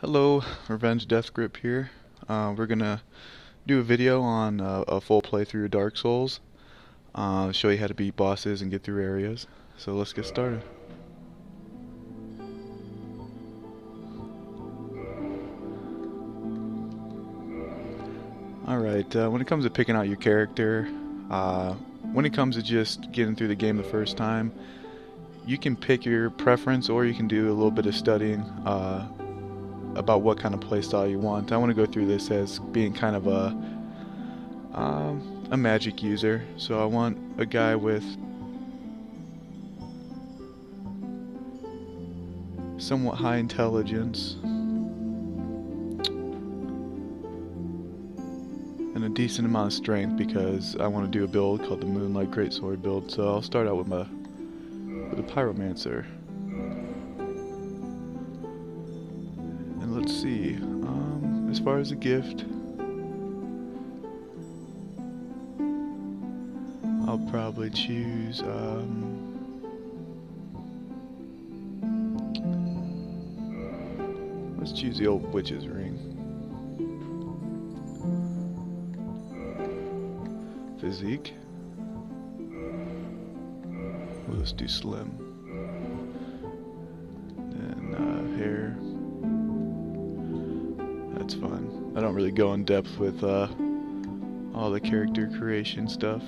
Hello, Revenge Death Grip here. We're gonna do a video on a full playthrough of Dark Souls. Show you how to beat bosses and get through areas. So let's get started. Alright, when it comes to picking out your character, when it comes to just getting through the game the first time, you can pick your preference or you can do a little bit of studying about what kind of playstyle you want. I want to go through this as being kind of a magic user, so I want a guy with somewhat high intelligence and a decent amount of strength, because I want to do a build called the Moonlight Greatsword build. So I'll start out with a Pyromancer. And let's see, as far as a gift, I'll probably choose let's choose the old witch's ring. Physique. Well, let's do slim. And hair. That's fun. I don't really go in depth with all the character creation stuff.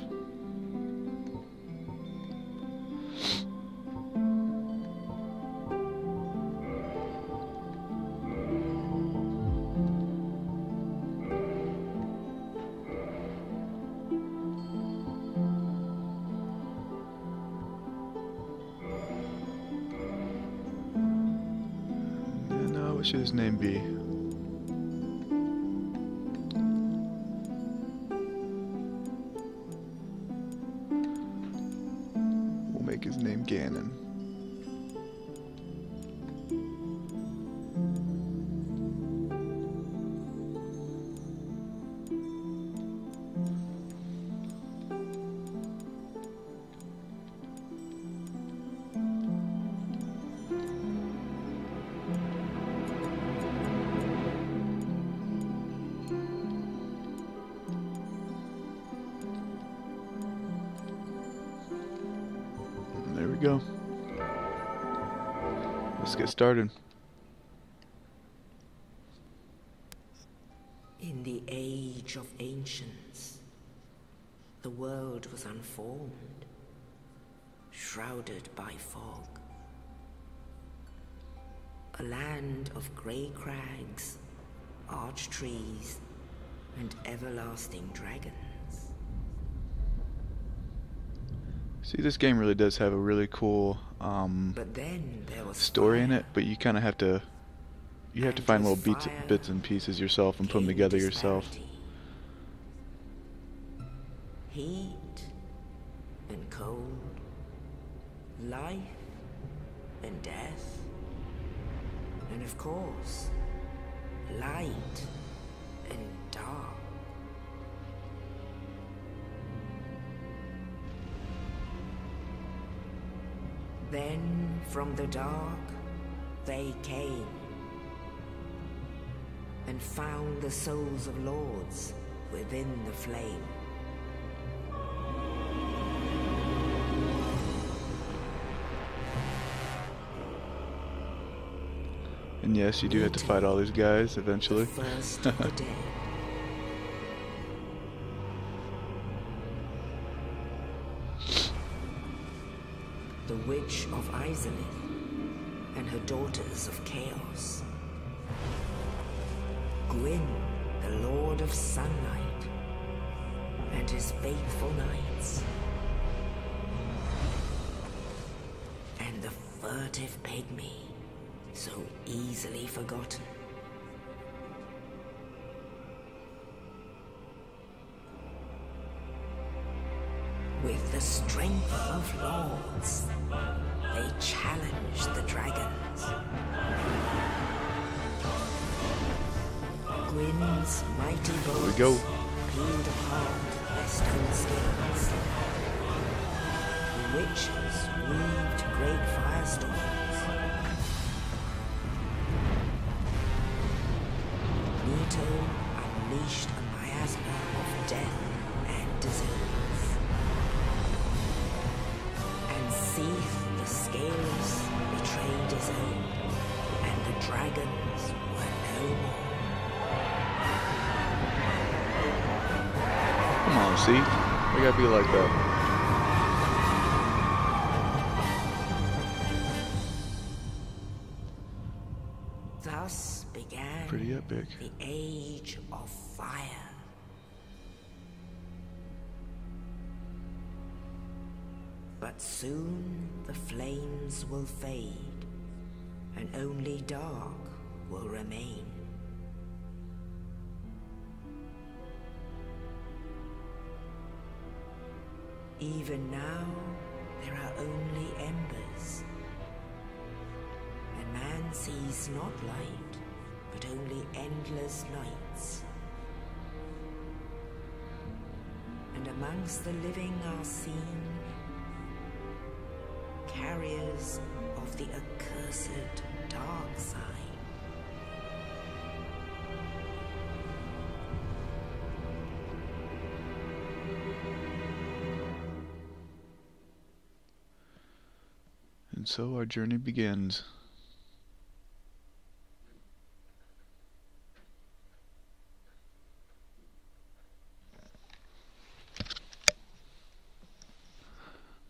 What should his name be? We'll make his name Ganon. There we go. Let's get started. In the age of ancients, the world was unformed, shrouded by fog. A land of grey crags, arch trees, and everlasting dragons. See, this game really does have a really cool But then there was story in fire, it, but you kind of have to find little bits and pieces yourself and put them came together yourself. disparity. Heat and cold, life and death, and of course, light and dark. Then from the dark they came and found the souls of lords within the flame. And yes, you do have to fight all these guys eventually. The first of the dead. The Witch of Izalith and her daughters of Chaos. Gwyn, the Lord of Sunlight, and his faithful knights. And the furtive pygmy, so easily forgotten. With the strength of lords, they challenged the dragons. Gwyn's mighty Here we bolts go. peeled apart their stone skills. The witches weaved great firestorms. grotto unleashed a miasma of death and disease. And Seath the Scaleless betrayed his own, and the dragons were no more. Come on, Seath. We gotta be like that. Thus began Pretty epic. the Age of Fire. But soon the flames will fade, and only dark will remain. Even now, there are only embers, and man sees not light, but only endless nights. And amongst the living are seen carriers of the accursed dark side. And so our journey begins.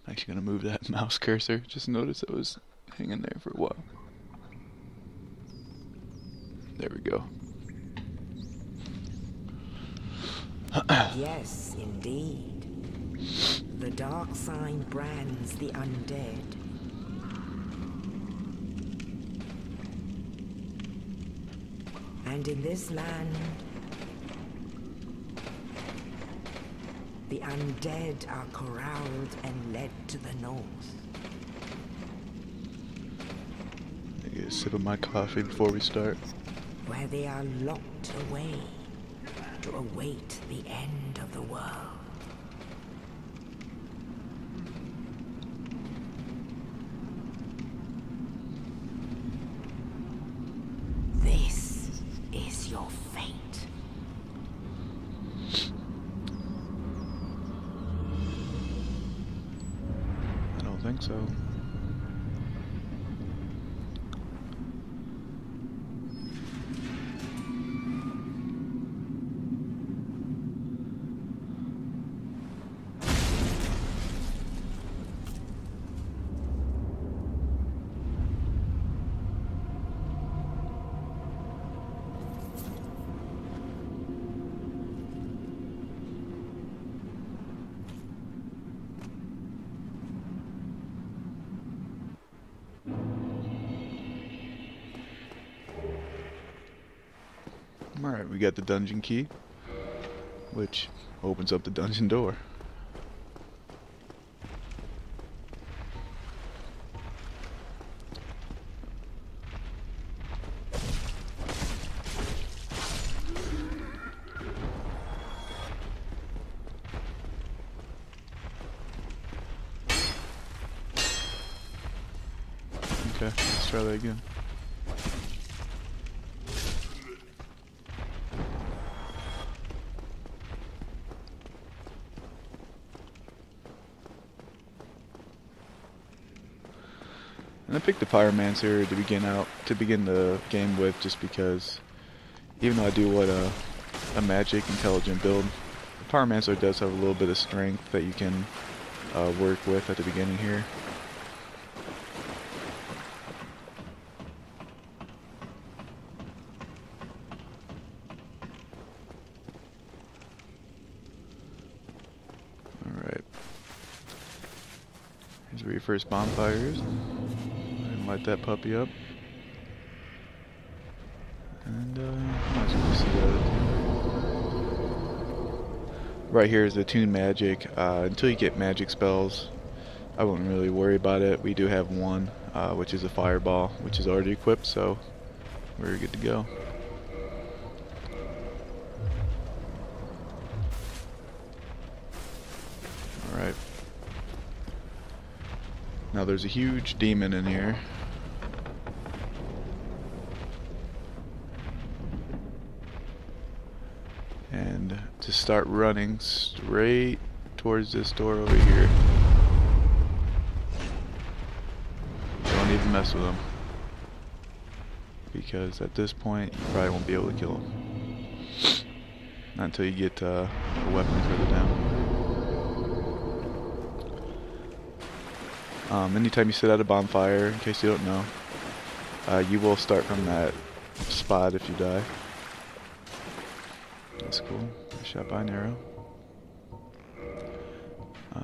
I'm actually gonna move that mouse cursor. Just noticed it was hanging there for a while. There we go. Yes, indeed. The dark sign brands the undead. And in this land, the undead are corralled and led to the north. I get a sip of my coffee before we start. Where they are locked away to await the end of the world. This is your fate. I don't think so. Alright, we got the dungeon key, which opens up the dungeon door. Okay, let's try that again. And I picked the Pyromancer to begin the game with, just because, even though I do want a magic intelligent build, the Pyromancer does have a little bit of strength that you can work with at the beginning here. Alright. Here's where your first bonfire is. And light that puppy up. And might as well see that. Right here is the Toon Magic. Until you get magic spells, I wouldn't really worry about it. We do have one, which is a Fireball, which is already equipped, so we're good to go. Alright. Now there's a huge demon in here. and just start running straight towards this door over here. Don't even mess with him, because at this point you probably won't be able to kill him. Not until you get a weapon further down. Anytime you sit at a bonfire, in case you don't know, you will start from that spot if you die. That's cool. Shot by an arrow.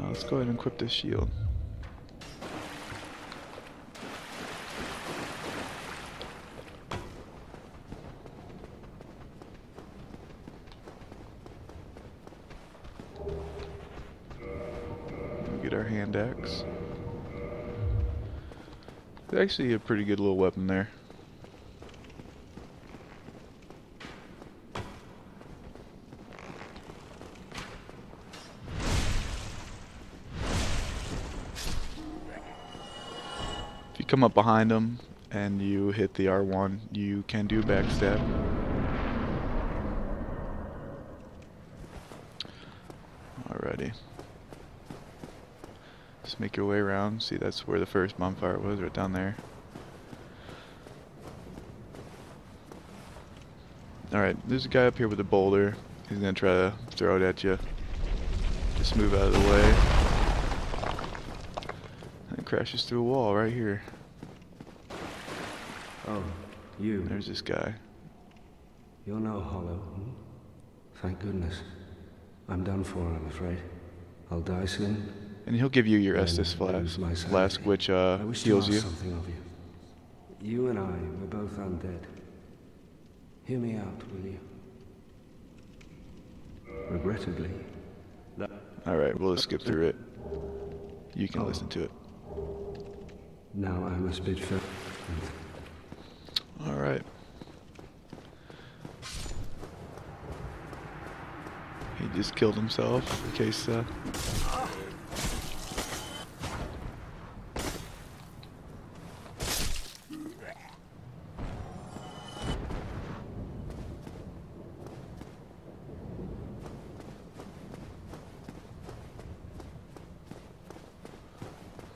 Let's go ahead and equip this shield. Get our hand axe. It's actually a pretty good little weapon there. If you come up behind them and you hit the R1, you can do backstab. Alrighty. Just make your way around. See, that's where the first bonfire was, right down there. Alright, there's a guy up here with a boulder. He's gonna try to throw it at you. Just move out of the way. And it crashes through a wall right here. Oh, you. There's this guy. You're no hollow, hmm? Thank goodness. I'm done for, I'm afraid. I'll die soon. And he'll give you your Then Estus lose my flask, which I wish to heals ask you. something of you. You and I, we're both undead. Hear me out, will you? Regrettably, that... Alright, we'll just skip through it. You can listen to it. Now I must bid farewell. Alright. He just killed himself, in case,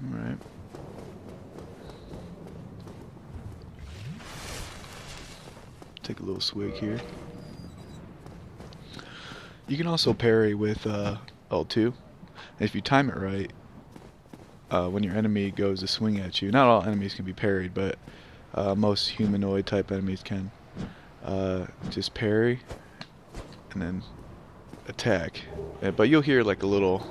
Alright. Take a little swig here. You can also parry with L2. If you time it right, when your enemy goes to swing at you, not all enemies can be parried, but most humanoid type enemies can. Just parry and then attack. But you'll hear like a little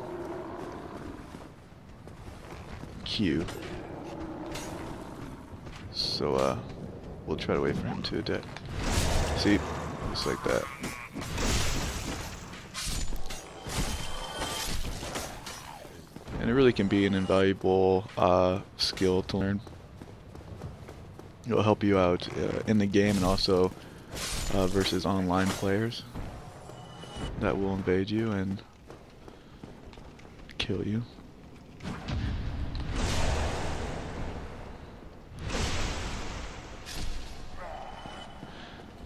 cue. So we'll try to wait for him to attack. See, just like that. And it really can be an invaluable skill to learn. It'll help you out in the game and also versus online players that will invade you and kill you.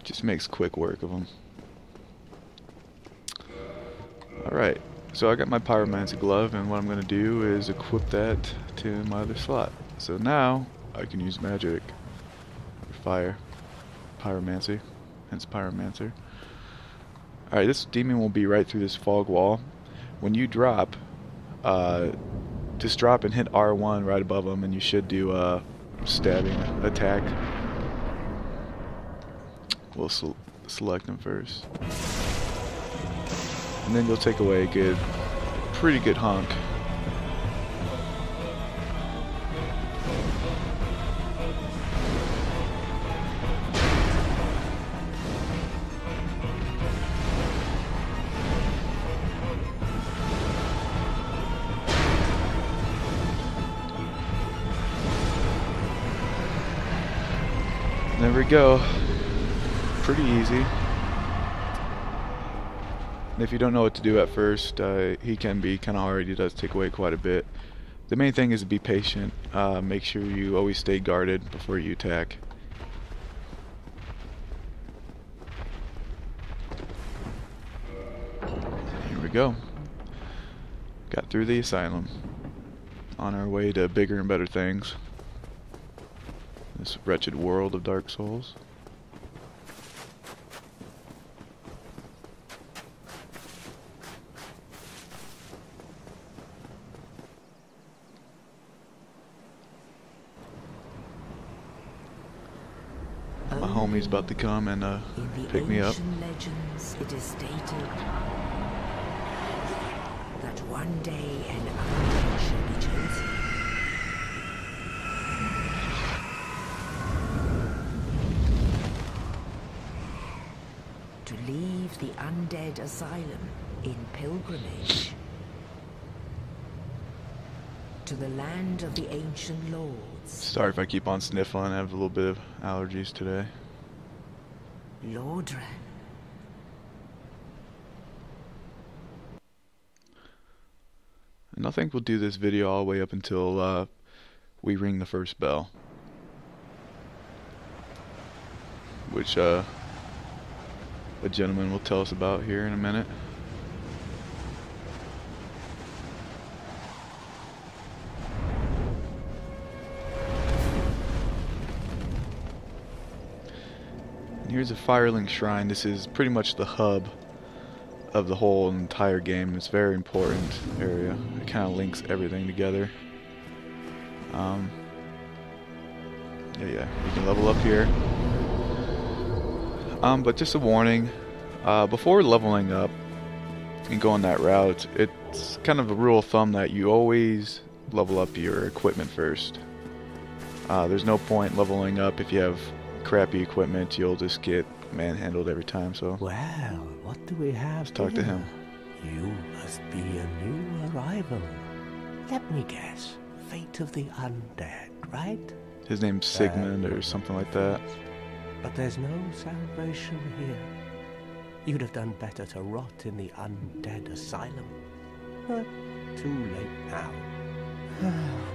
Just makes quick work of them. Alright, so I got my Pyromancy glove, and what I'm going to do is equip that to my other slot. So now I can use magic for fire. Pyromancy, hence Pyromancer. Alright, this demon will be right through this fog wall. When you drop, just drop and hit R1 right above him, and you should do a stabbing attack. We'll select him first. And then you'll take away a pretty good hunk. There we go. Pretty easy. And if you don't know what to do at first, he can be kind of hard. He does take away quite a bit. The main thing is to be patient. Make sure you always stay guarded before you attack. go. Got through the asylum. On our way to bigger and better things. This wretched world of Dark Souls. My homie's about to come and pick me up. In the ancient legends, it is stated that one day an undead shall be chosen. To leave the undead asylum in pilgrimage to the land of the ancient lords. Sorry if I keep on sniffling. I have a little bit of allergies today. Lordran. And I think we'll do this video all the way up until we ring the first bell. Which a gentleman will tell us about here in a minute. And here's a Firelink Shrine. This is pretty much the hub of the whole entire game. It's a very important area. It kind of links everything together. Yeah, you can level up here. But just a warning, before leveling up and going that route, it's kind of a rule of thumb that you always level up your equipment first. There's no point leveling up if you have crappy equipment. You'll just get manhandled every time. So Well, what do we have? let's talk to him. You must be a new arrival. Let me guess. Fate of the undead, right? His name's Sigmund or something like that. But there's no celebration here. You'd have done better to rot in the undead asylum. But too late now.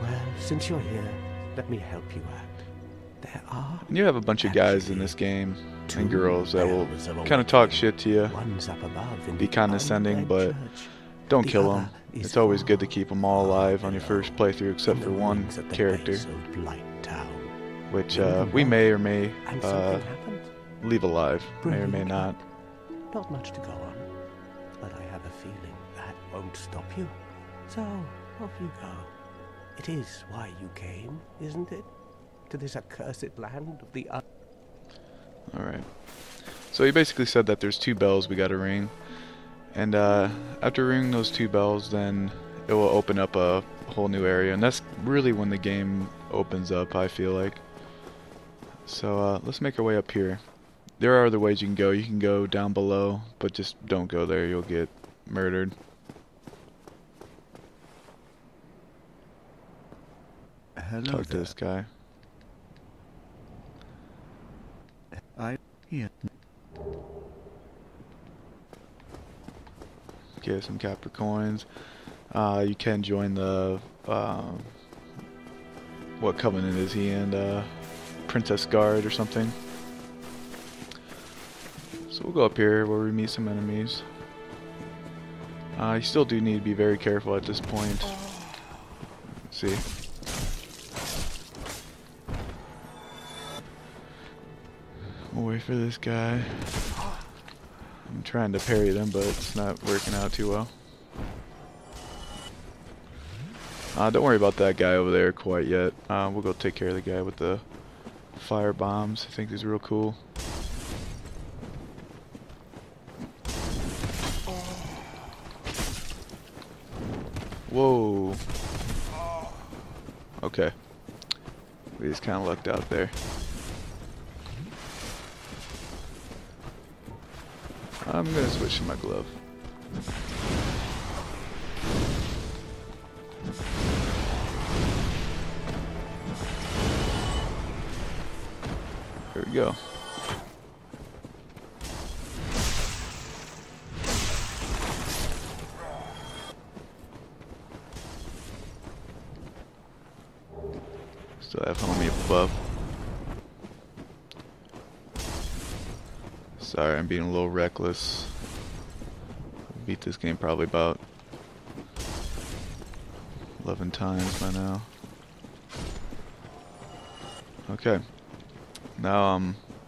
Well, since you're here, let me help you out. There are And you have a bunch of guys in this game and girls that will kind of talk shit to you, ones up above in be the condescending, undead but church. don't The kill other them. is It's always good to far, keep them all alive on your far first playthrough, except in for the one wings at the character, base of Blight Town. which Remember we what? may or may And something happened. leave alive, may or may Brilliant not. luck. Not much to go on, but I have a feeling that won't stop you. So, off you go. It is why you came, isn't it? To this accursed land of the Alright. So he basically said that there's 2 bells we gotta ring. And after ringing those 2 bells, then it will open up a whole new area. And that's really when the game opens up, I feel like. So let's make our way up here. There are other ways you can go. You can go down below, but just don't go there. You'll get murdered. Hello Talk to there. this guy. Here. Get some Capricorns. You can join the what covenant is he in? Princess Guard or something. So we'll go up here where we meet some enemies. You still do need to be very careful at this point. Let's see. We'll wait for this guy. I'm trying to parry them, but it's not working out too well. Don't worry about that guy over there quite yet. We'll go take care of the guy with the fire bombs. I think he's real cool. Whoa. Okay. We just kind of lucked out there. I'm gonna switch to my glove. There we go. Still have homie above. Sorry, I'm being a little reckless. beat this game probably about 11 times by now. Okay. Now,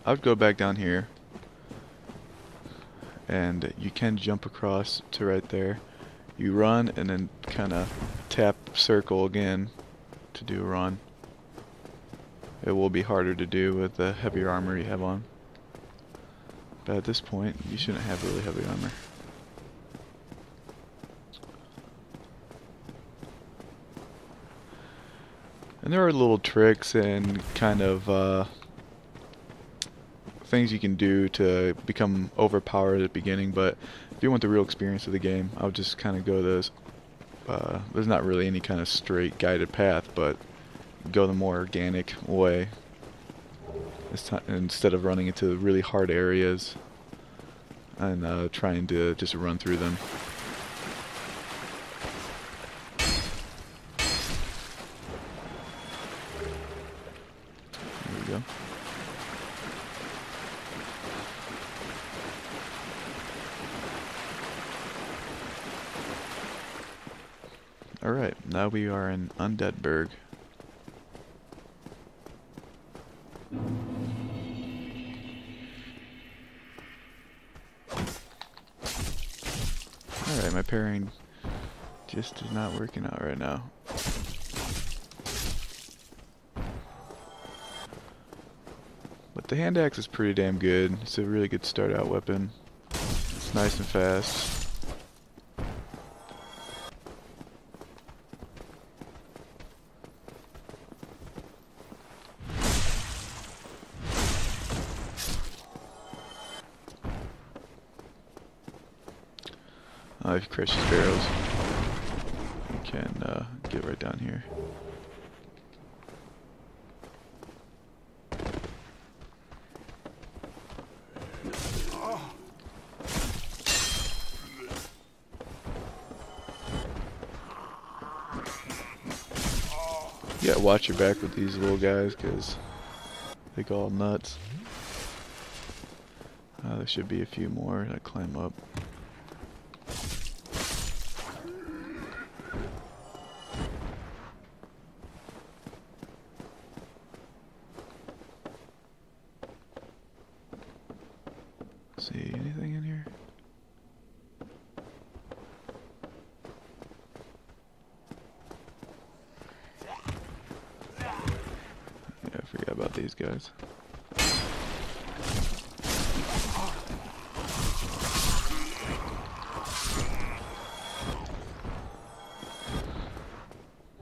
I would go back down here. And you can jump across to right there. You run and then kind of tap circle again to do a run. It will be harder to do with the heavier armor you have on. But at this point, you shouldn't have really heavy armor. And there are little tricks and kind of things you can do to become overpowered at the beginning, but if you want the real experience of the game, I would just kind of go this. There's not really any kind of straight guided path, but go the more organic way instead of running into really hard areas and trying to just run through them. There we go. Alright, now we are in Undeadburg. Alright, my parrying just is not working out right now. But the hand axe is pretty damn good. It's a really good start out weapon. It's nice and fast. If you crush the sparrows, you can get right down here. You gotta watch your back with these little guys, because they go all nuts. There should be a few more that climb up. See anything in here? Yeah, I forgot about these guys.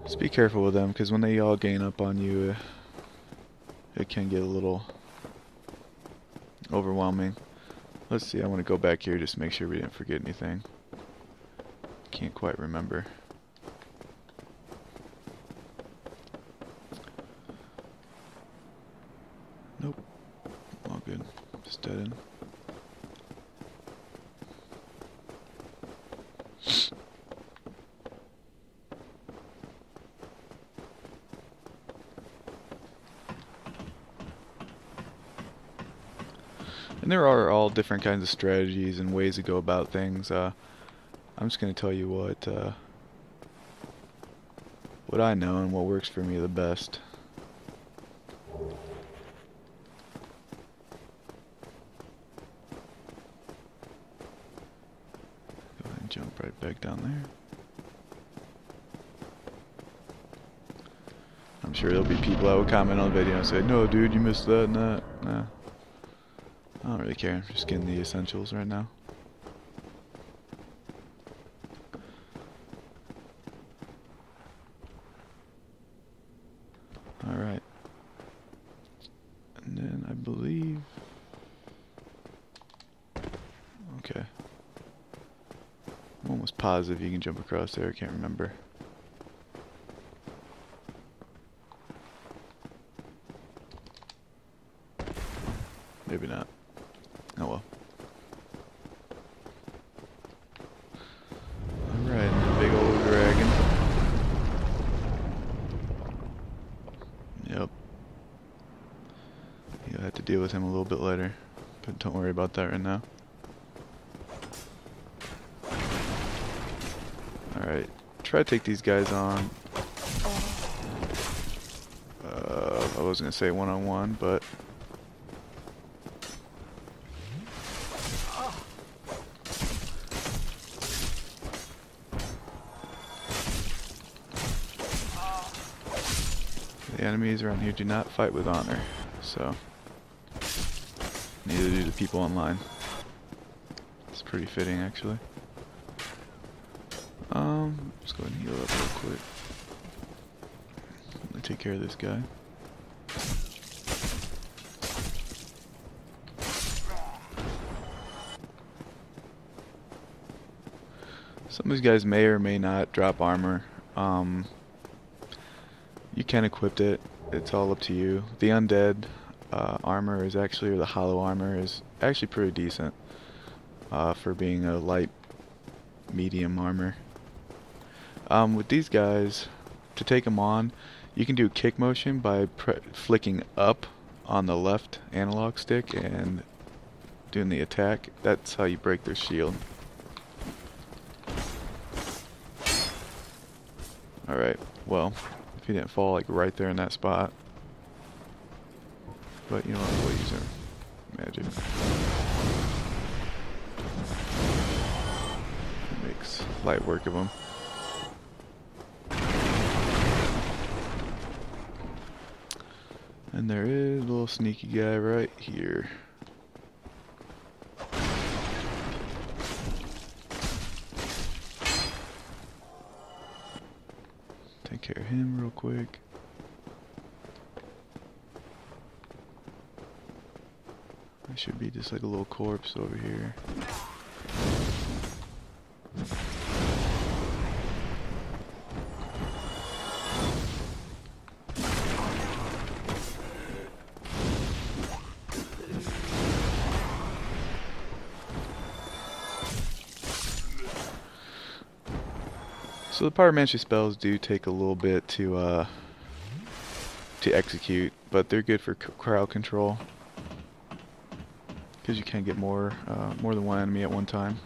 Just be careful with them, because when they all gain up on you, it can get a little overwhelming. Let's see, I want to go back here just to make sure we didn't forget anything. Can't quite remember. Nope. All good. Just dead end. And there are all different kinds of strategies and ways to go about things. I'm just going to tell you what I know and what works for me the best. Go ahead and jump right back down there. I'm sure there'll be people that will comment on the video and say, "No, dude, you missed that and that." Nah. I don't really care. I'm just getting the essentials right now. Alright. And then I believe... Okay. I'm almost positive you can jump across there. I can't remember. Maybe not. Oh well. Alright, the big old dragon. Yep. You'll have to deal with him a little bit later. But don't worry about that right now. Alright, try to take these guys on. I was gonna say one-on-one, but the enemies around here do not fight with honor, so neither do the people online. It's pretty fitting, actually. Let's go ahead and heal up real quick. Let me take care of this guy. Some of these guys may or may not drop armor. You can equip it. It's all up to you. The undead armor is actually, or the hollow armor is actually pretty decent for being a light medium armor. With these guys, to take them on, you can do kick motion by flicking up on the left analog stick and doing the attack. That's how you break their shield. Alright, well, if he didn't fall like right there in that spot. But you know what, we'll use our magic. Makes light work of him. And there is a little sneaky guy right here. Take care of him real quick. There should be just like a little corpse over here. So the pyromancy spells do take a little bit to execute, but they're good for crowd control because you can get more than one enemy at one time.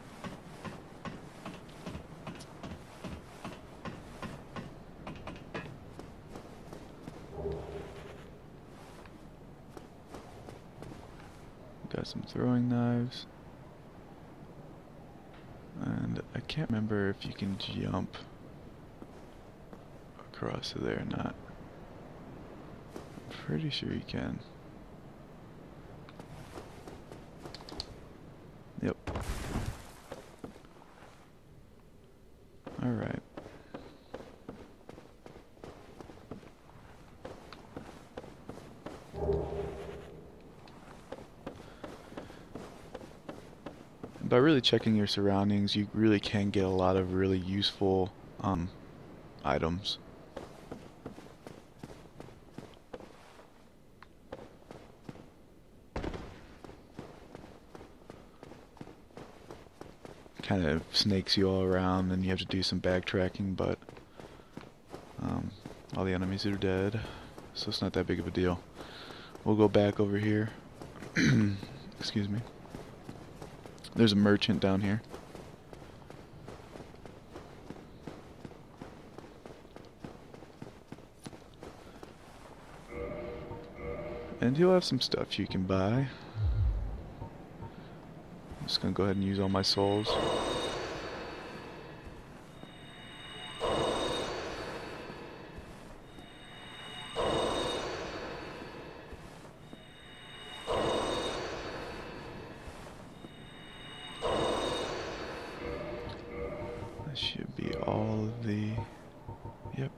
Got some throwing knives, and I can't remember if you can jump across to there or not. I'm pretty sure you can. Yep. Alright. By really checking your surroundings, you really can get a lot of really useful items. Kind of snakes you all around, and you have to do some backtracking, but all the enemies are dead, so it's not that big of a deal. We'll go back over here. Excuse me. There's a merchant down here. And he'll have some stuff you can buy. I'm just gonna go ahead and use all my souls. That should be all of the... Yep.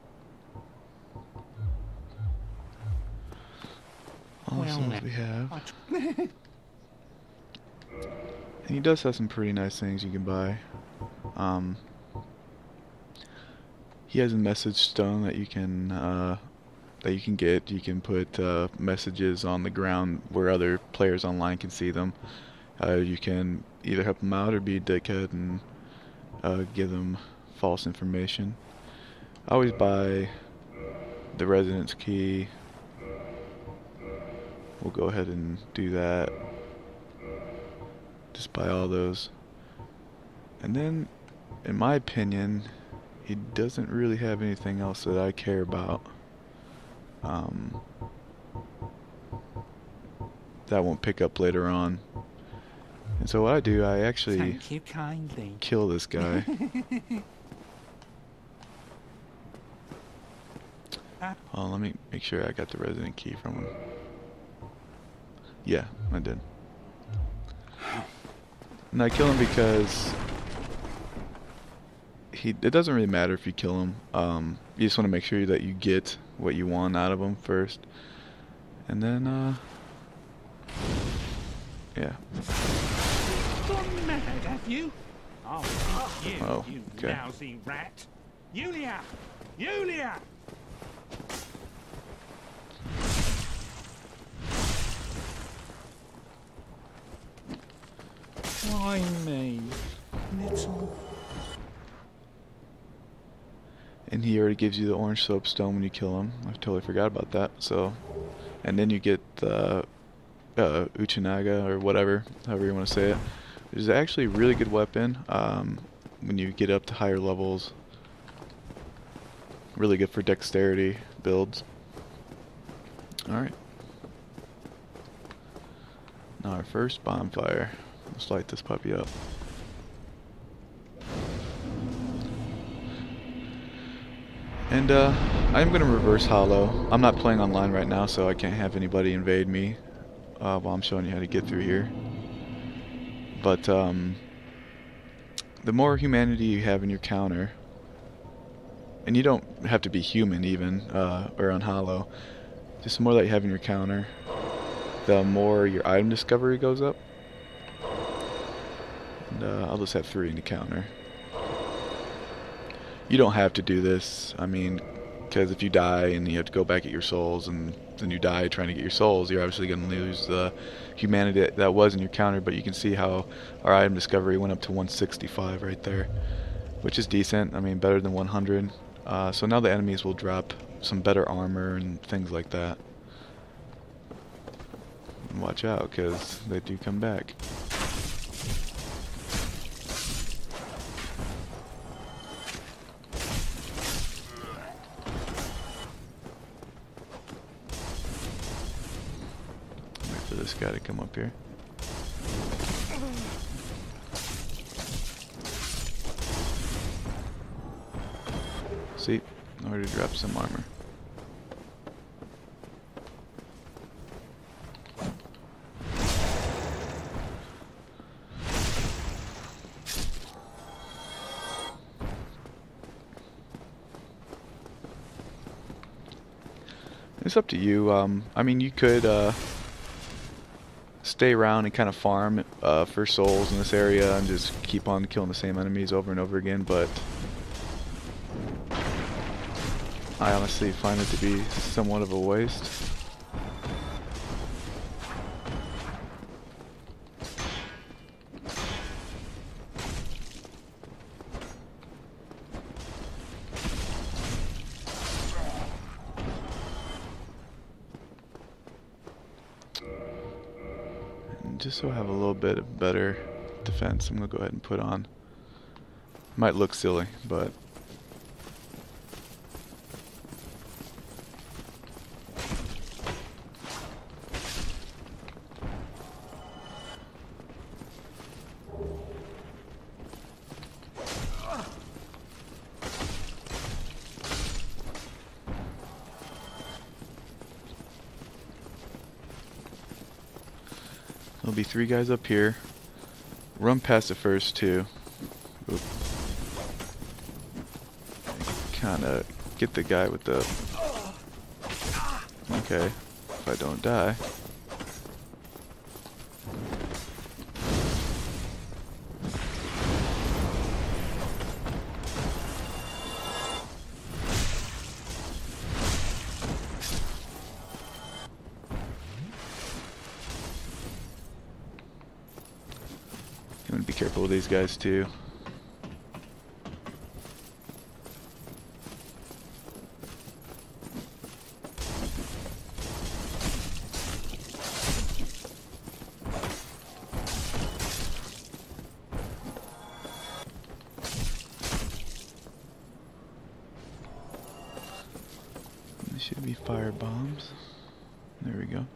All the souls we have. And he does have some pretty nice things you can buy. He has a message stone that you can get. You can put messages on the ground where other players online can see them. You can either help them out or be a dickhead and give them false information. I always buy the residence key. We'll go ahead and do that. Just buy all those. And then, in my opinion, he doesn't really have anything else that I care about. That won't pick up later on. And so what I do, I actually Thank you kindly. kill this guy. Oh, let me make sure I got the resident key from him. Yeah, I did. And I kill him because it doesn't really matter if you kill him. You just want to make sure that you get what you want out of him first. And then, yeah. Gone mad, have you? Oh, you, Oh, you okay. lousy rat. Yulia! Yulia! Why me? Little. And he already gives you the orange soapstone when you kill him. I totally forgot about that. So, and then you get the Uchinaga or whatever, however you want to say it. Which is actually a really good weapon when you get up to higher levels. Really good for dexterity builds. Alright. Now our first bonfire. Let's light this puppy up. And I'm going to reverse hollow. I'm not playing online right now, so I can't have anybody invade me while I'm showing you how to get through here. But the more humanity you have in your counter, and you don't have to be human even, or on hollow, just the more that you have in your counter, the more your item discovery goes up. And I'll just have 3 in the counter. You don't have to do this, I mean, because if you die and you have to go back at your souls and then you die trying to get your souls, you're obviously going to lose the humanity that was in your counter. But you can see how our item discovery went up to 165 right there, which is decent. I mean, better than 100. So now the enemies will drop some better armor and things like that. And watch out, because they do come back. Wait for this guy to come up here. See, already dropped some armor. It's up to you. I mean, you could stay around and kind of farm for souls in this area and just keep on killing the same enemies over and over again, but I honestly find it to be somewhat of a waste. And just so I have a little bit of better defense, I'm going to go ahead and put on. Might look silly, but there'll be 3 guys up here. Run past the first 2. Oop. Kinda get the guy with the... Okay, if I don't die. I'm gonna be careful with these guys too. Maybe fire bombs. There we go.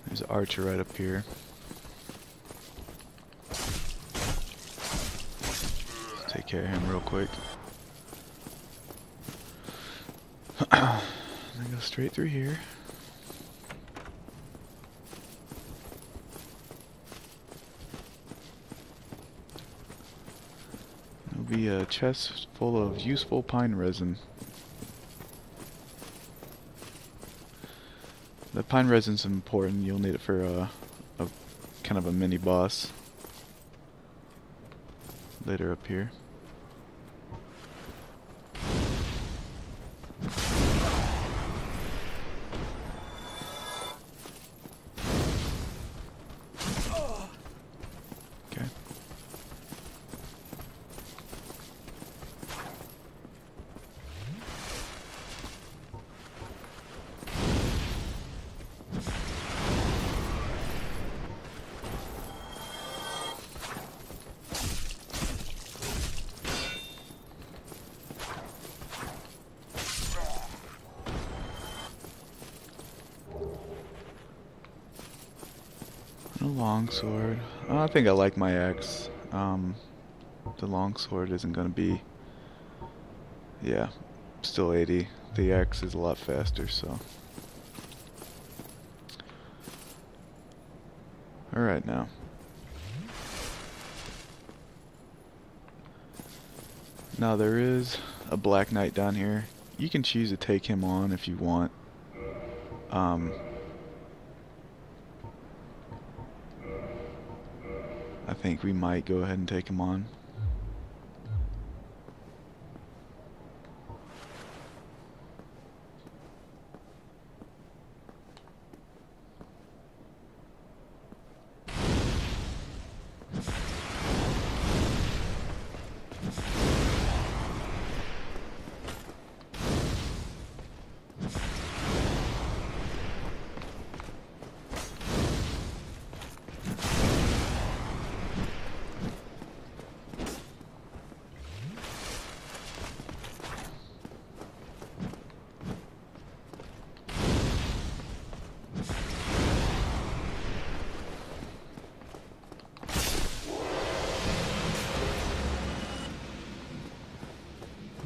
There's an archer right up here. Let's take care of him real quick. Then go straight through here. There'll be a chest full of useful pine resin. The pine resin's important. You'll need it for a kind of a mini boss later up here. Okay. A longsword. I think I like my axe. The longsword isn't gonna be. Yeah, still 80. The axe is a lot faster, so. Alright now. Now there is a Black Knight down here. You can choose to take him on if you want. I think we might go ahead and take him on.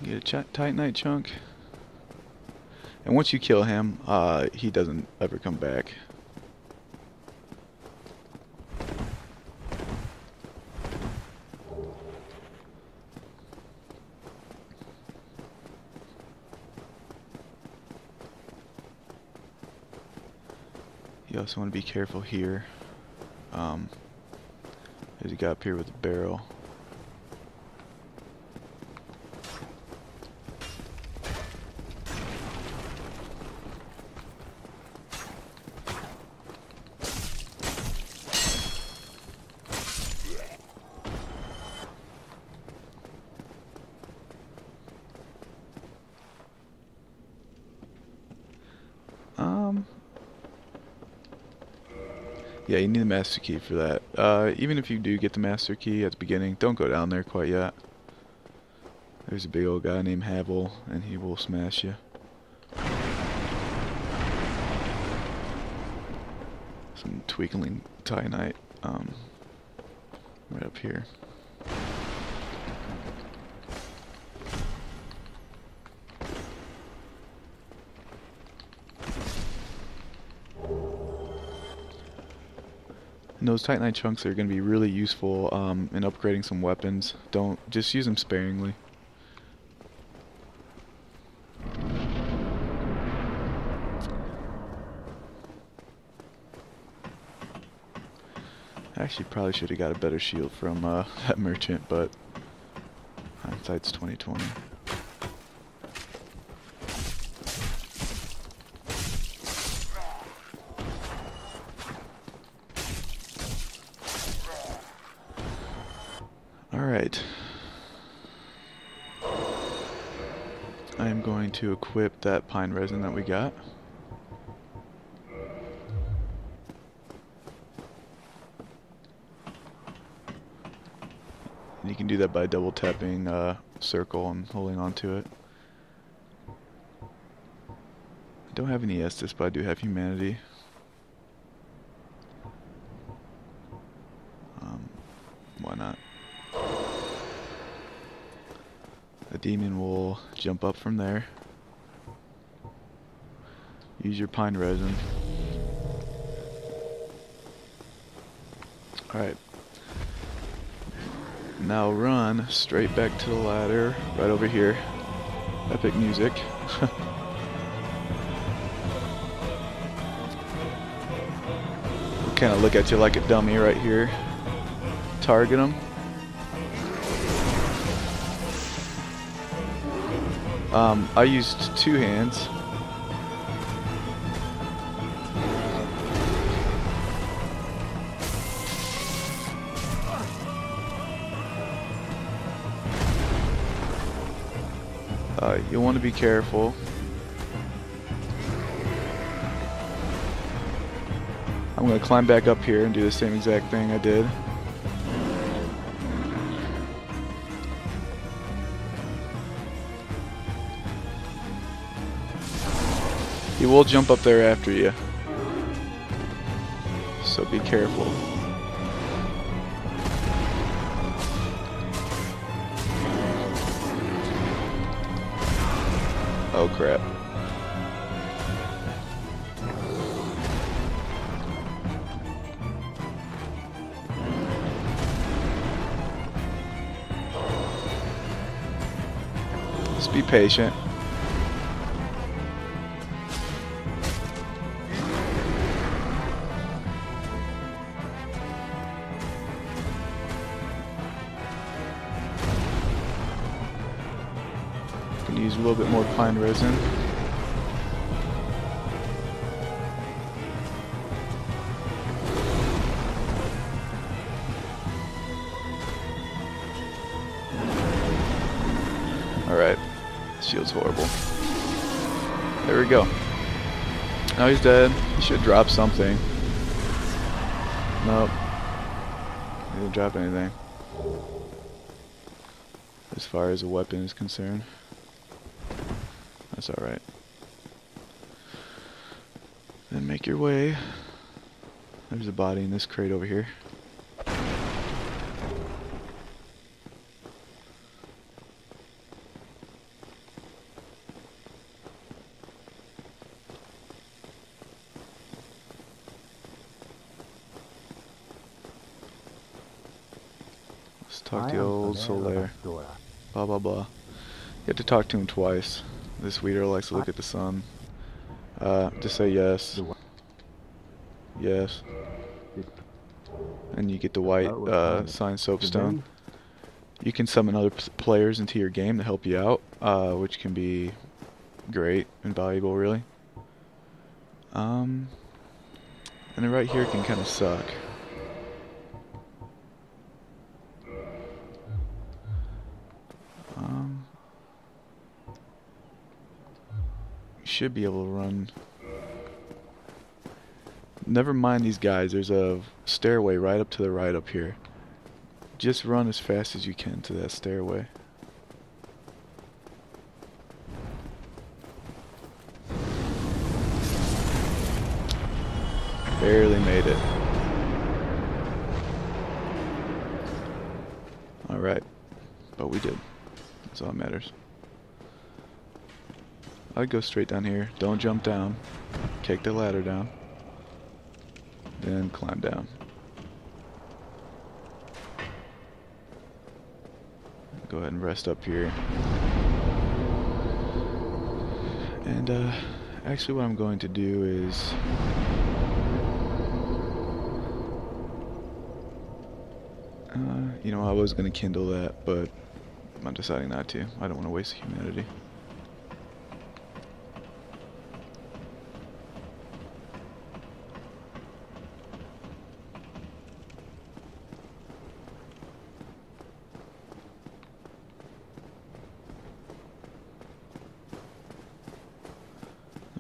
Get a Titanite chunk. And once you kill him, he doesn't ever come back. You also want to be careful here. There's a guy up here with a barrel. Yeah, you need the master key for that. Even if you do get the master key at the beginning, don't go down there quite yet. There's a big old guy named Havel, and he will smash you. Some twinkling Titanite, right up here. And those Titanite chunks are going to be really useful in upgrading some weapons. Don't just use them sparingly. Actually, probably should have got a better shield from that merchant, but hindsight's 20/20. Alright, going to equip that pine resin that we got. And you can do that by double tapping circle and holding onto it. I don't have any Estus, but I do have humanity. Why not? A demon will jump up from there. Use your pine resin. Alright. Now run straight back to the ladder, right over here. Epic music. Kind of look at you like a dummy right here. Target them. I used 2 hands. You'll want to be careful. I'm going to climb back up here and do the same exact thing I did. He will jump up there after you, so be careful. Oh crap. Just be patient. Can use a little bit more pine resin. Alright. Shield's horrible. There we go. Now he's dead. He should drop something. Nope. He didn't drop anything. As far as a weapon is concerned. That's alright. Then make your way. There's a body in this crate over here. Let's talk to old Solaire. Blah blah blah. You have to talk to him twice. This weeder likes to look at the sun. Just say yes. Yes. And you get the white signed soapstone. You can summon other players into your game to help you out, which can be great and valuable, really. And then right here can kind of suck. Should be able to run. Never mind these guys, there's a stairway right up to the right up here. Just run as fast as you can to that stairway. Barely made it. Alright, but we did. That's all that matters. I'd go straight down here. Don't jump down. Take the ladder down. Then climb down. Go ahead and rest up here. And actually what I'm going to do is you know, I was going to kindle that, but I'm deciding not to. I don't want to waste humanity.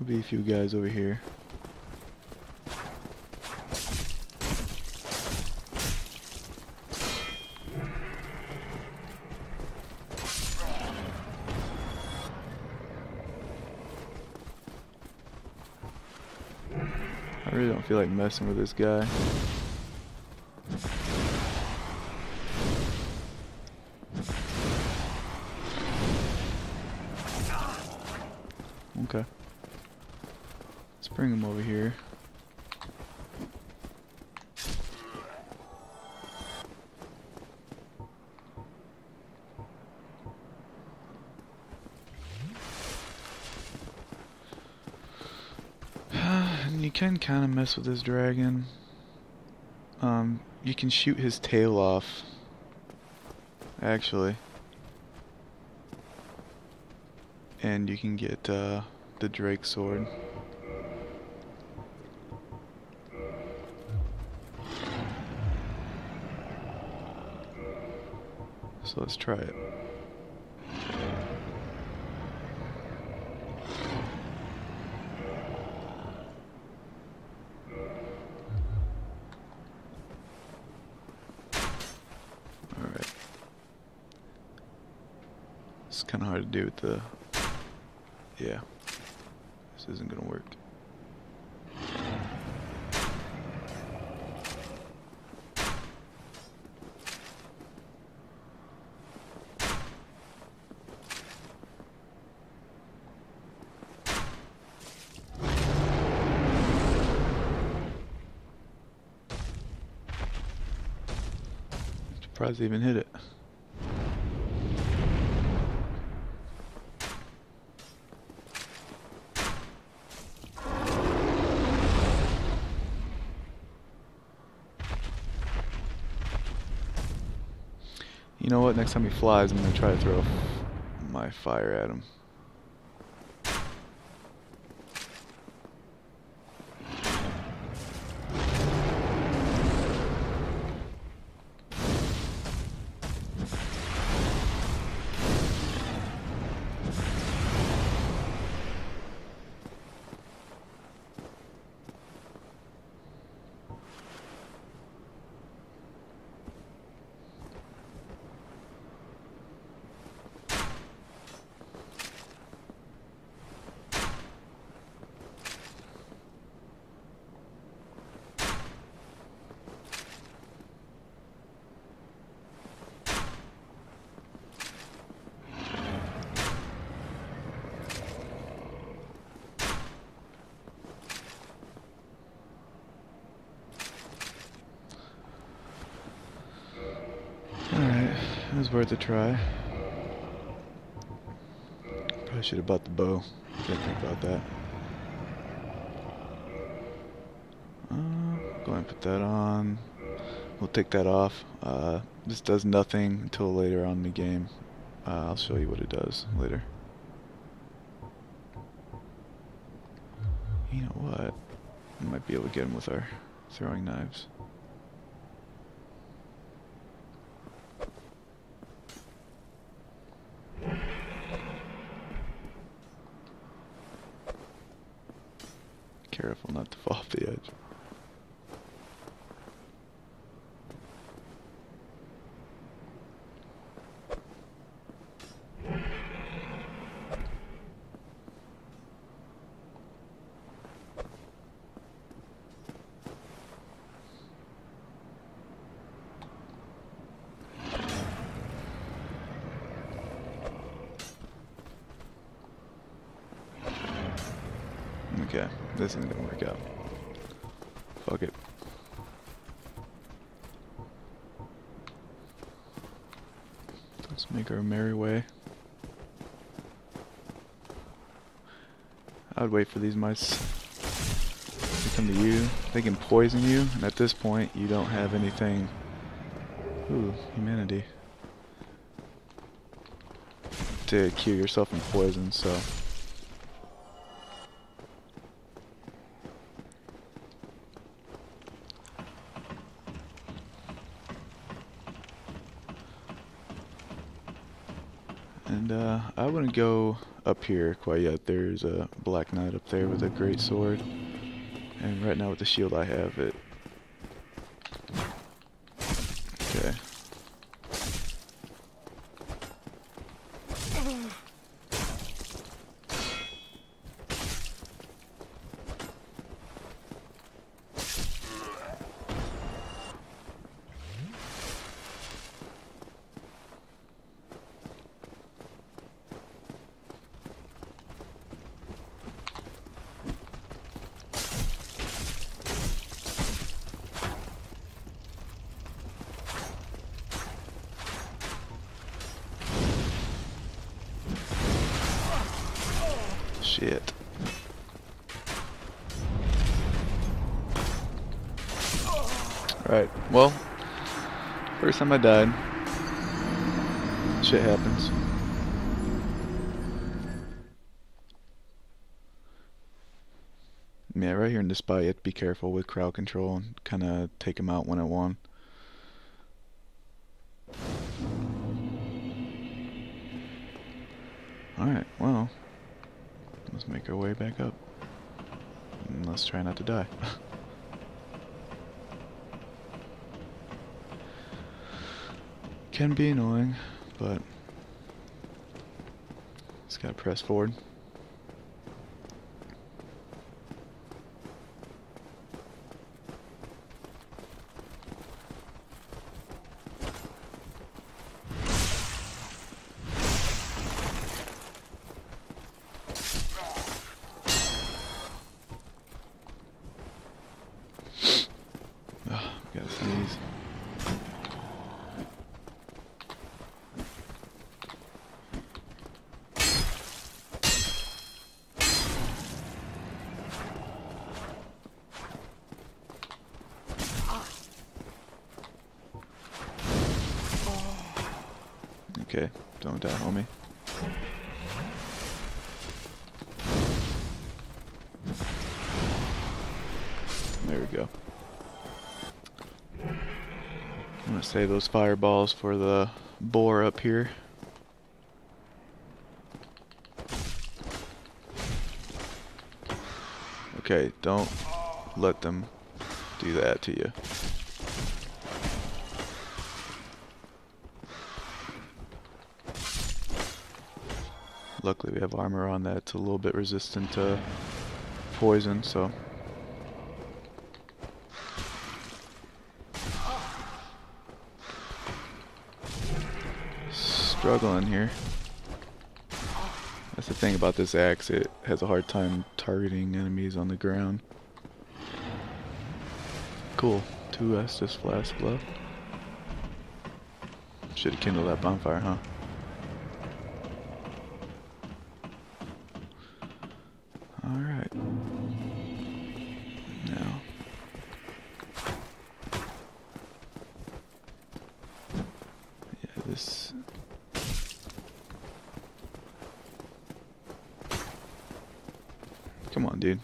There'll be a few guys over here. I really don't feel like messing with this guy. Okay. Let's bring him over here. And you can kind of mess with this dragon. You can shoot his tail off, actually. And you can get the Drake sword. So let's try it. Alright. It's kind of hard to do with the... Yeah. This isn't gonna work. Surprised they even hit it. You know what? Next time he flies, I'm gonna try to throw my fire at him. Alright, it was worth a try. Probably should have bought the bow. Didn't think about that. Go ahead and put that on. We'll take that off. This does nothing until later on in the game. I'll show you what it does later. You know what? We might be able to get him with our throwing knives. Careful not to fall off the edge. Okay, this isn't gonna work out. Fuck it. Let's make our merry way. I would wait for these mice to come to you. They can poison you, and at this point, you don't have anything. Ooh, humanity. To cure yourself from poison, so. And And I wouldn't go up here quite yet. There's a Black Knight up there with a great sword. And right now with the shield I have it. Okay. Shit. Alright, well, first time I died. Shit happens. Yeah, right here in this spot, you have to be careful with crowd control and kind of take him out one at one. Alright, well, let's make our way back up. And let's try not to die. Can be annoying, but just gotta press forward. Gotta sneeze. Okay, don't die, homie. There we go. I'm gonna save those fireballs for the boar up here. Okay, don't let them do that to you. Luckily we have armor on that's a little bit resistant to poison, so struggling here. That's the thing about this axe, it has a hard time targeting enemies on the ground. Cool, 2 Estus flasks left. Should have kindled that bonfire, huh? Alright. Now. Yeah, this... Come on, dude.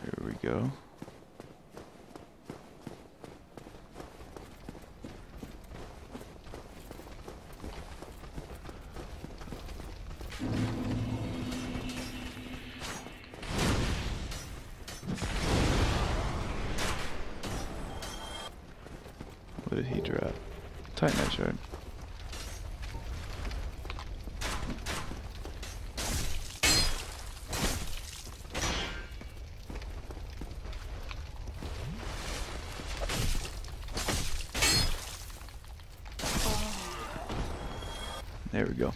There we go. What did he drop? Titanite shard. There we go.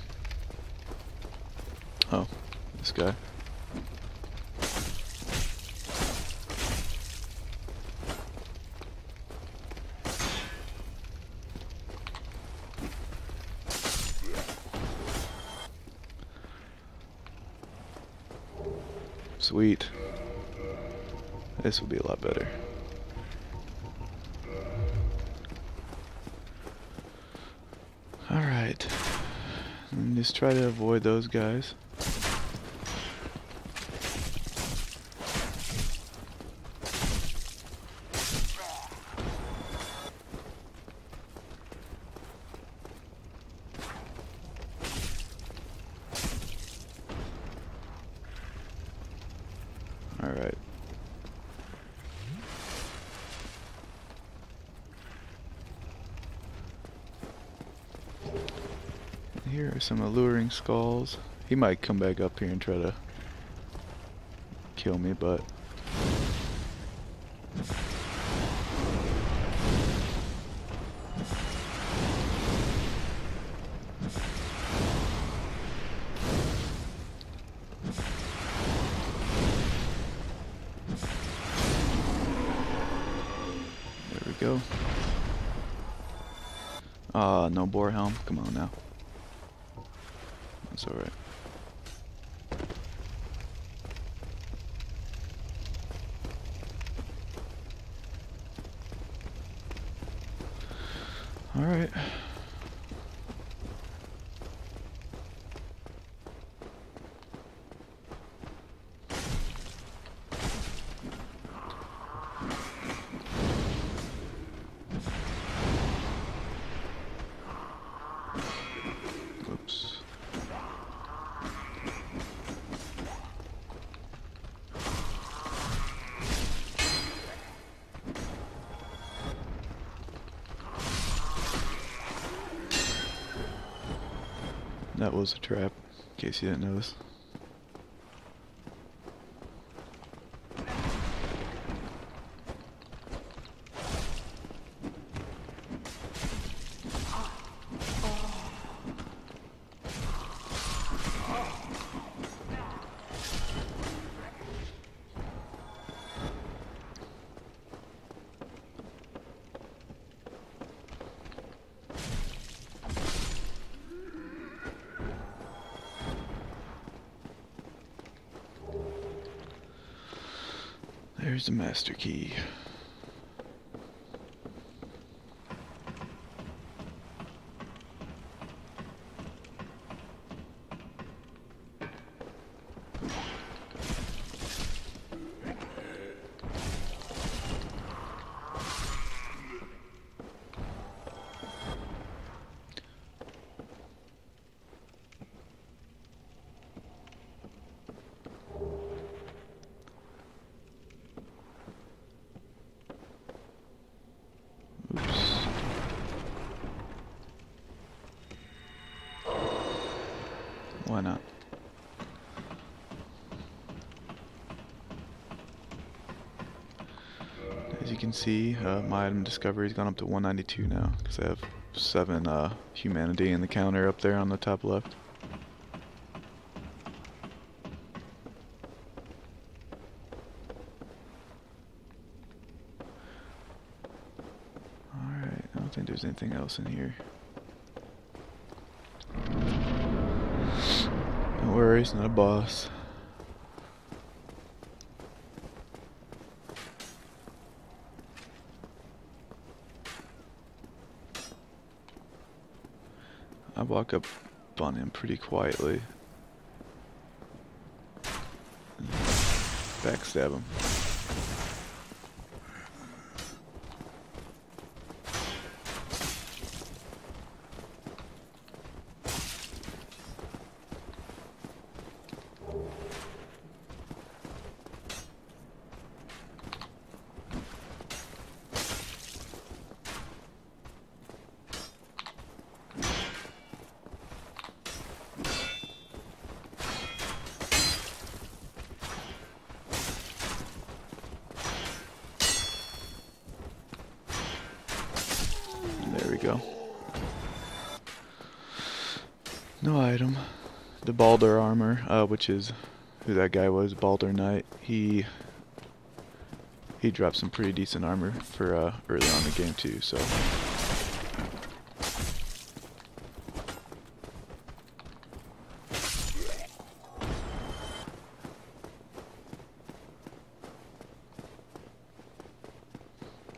Oh, this guy. Sweet. This will be a lot better. Alright. Just try to avoid those guys. Alright. Here are some alluring skulls. He might come back up here and try to kill me, but there we go. No boar helm. Come on now. That's alright. Alright. Oops. That was a trap, in case you didn't notice. There's the master key. Why not? As you can see, my item discovery's gone up to 192 now, because I have 7 humanity in the counter up there on the top left. Alright, I don't think there's anything else in here. Don't worry, it's not a boss. I walk up on him pretty quietly. Backstab him. There we go. No item. The Baldur armor, which is who that guy was, Baldur Knight. He dropped some pretty decent armor for early on in the game too, so.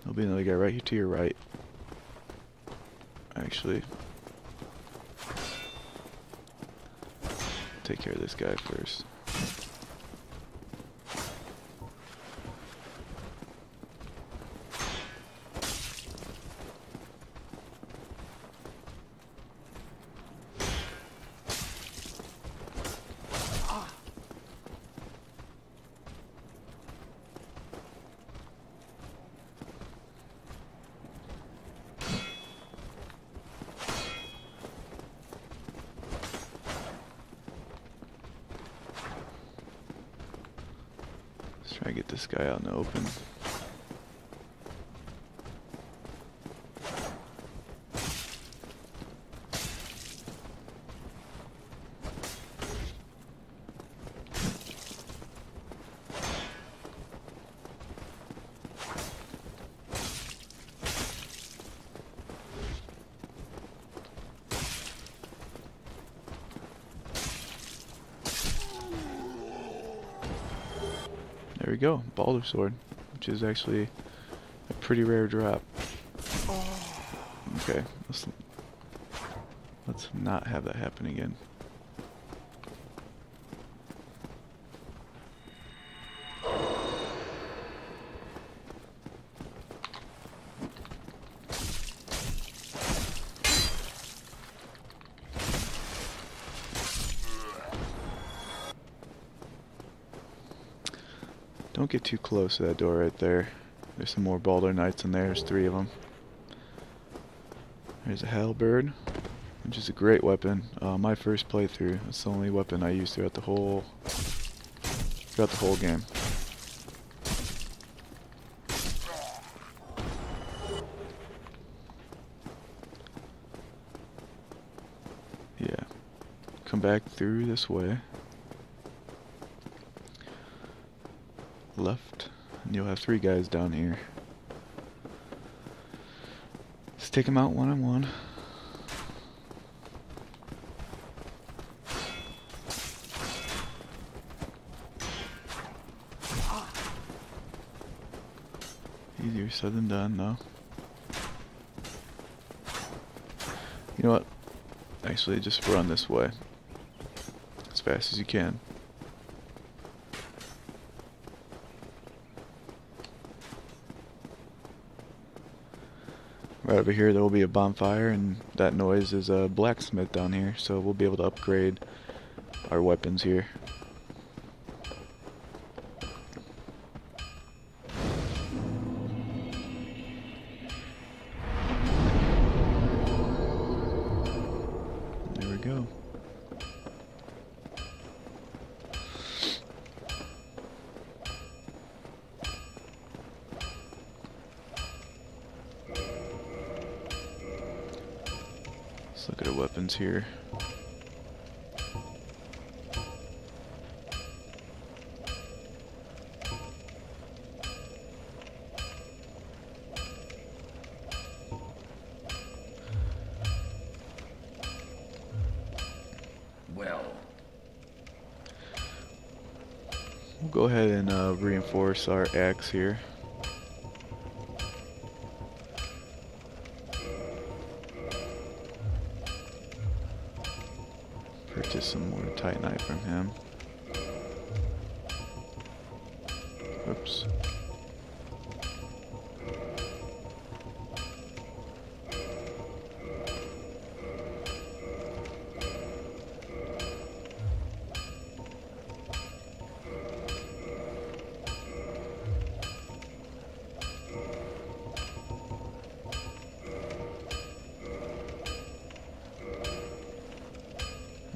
There'll be another guy right here to your right. Actually, take care of this guy first. Let's try to get this guy out in the open. There we go, Balder Sword, which is actually a pretty rare drop. Okay, let's not have that happen again. Don't get too close to that door right there. There's some more Balder Knights in there. There's 3 of them. There's a halberd, which is a great weapon. My first playthrough. It's the only weapon I used throughout the whole game. Yeah. Come back through this way. Left, and you'll have 3 guys down here. Let's take them out one-on-one. Easier said than done, though. You know what? Actually, just run this way as fast as you can. Right over here there will be a bonfire, and that noise is a blacksmith down here, so we'll be able to upgrade our weapons here. There we go. Let's look at our weapons here. Well, We'll go ahead and reinforce our axe here. Purchase some more titanite from him. Oops.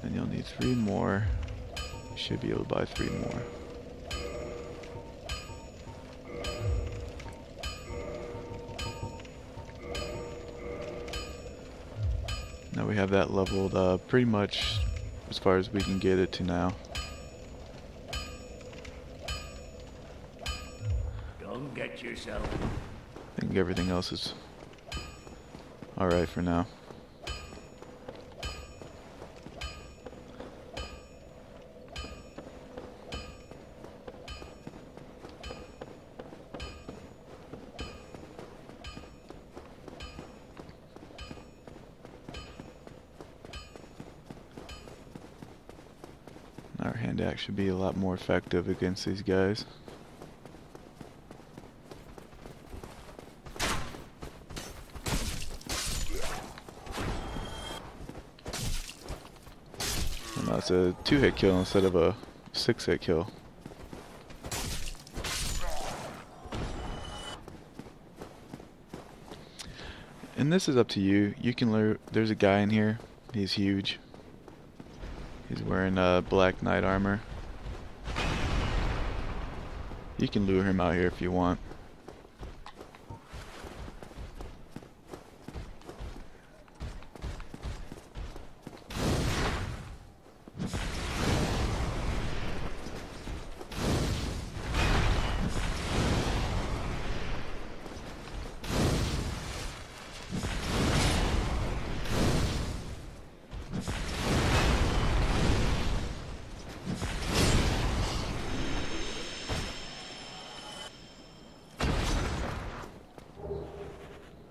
And you'll need 3 more. You should be able to buy 3 more. Now we have that leveled pretty much as far as we can get it to now. don't get yourself. I think everything else is alright for now. Our hand axe should be a lot more effective against these guys. And that's a 2-hit kill instead of a 6-hit kill. And this is up to you. You can learn. There's a guy in here. He's huge. He's wearing black knight armor. You can lure him out here if you want.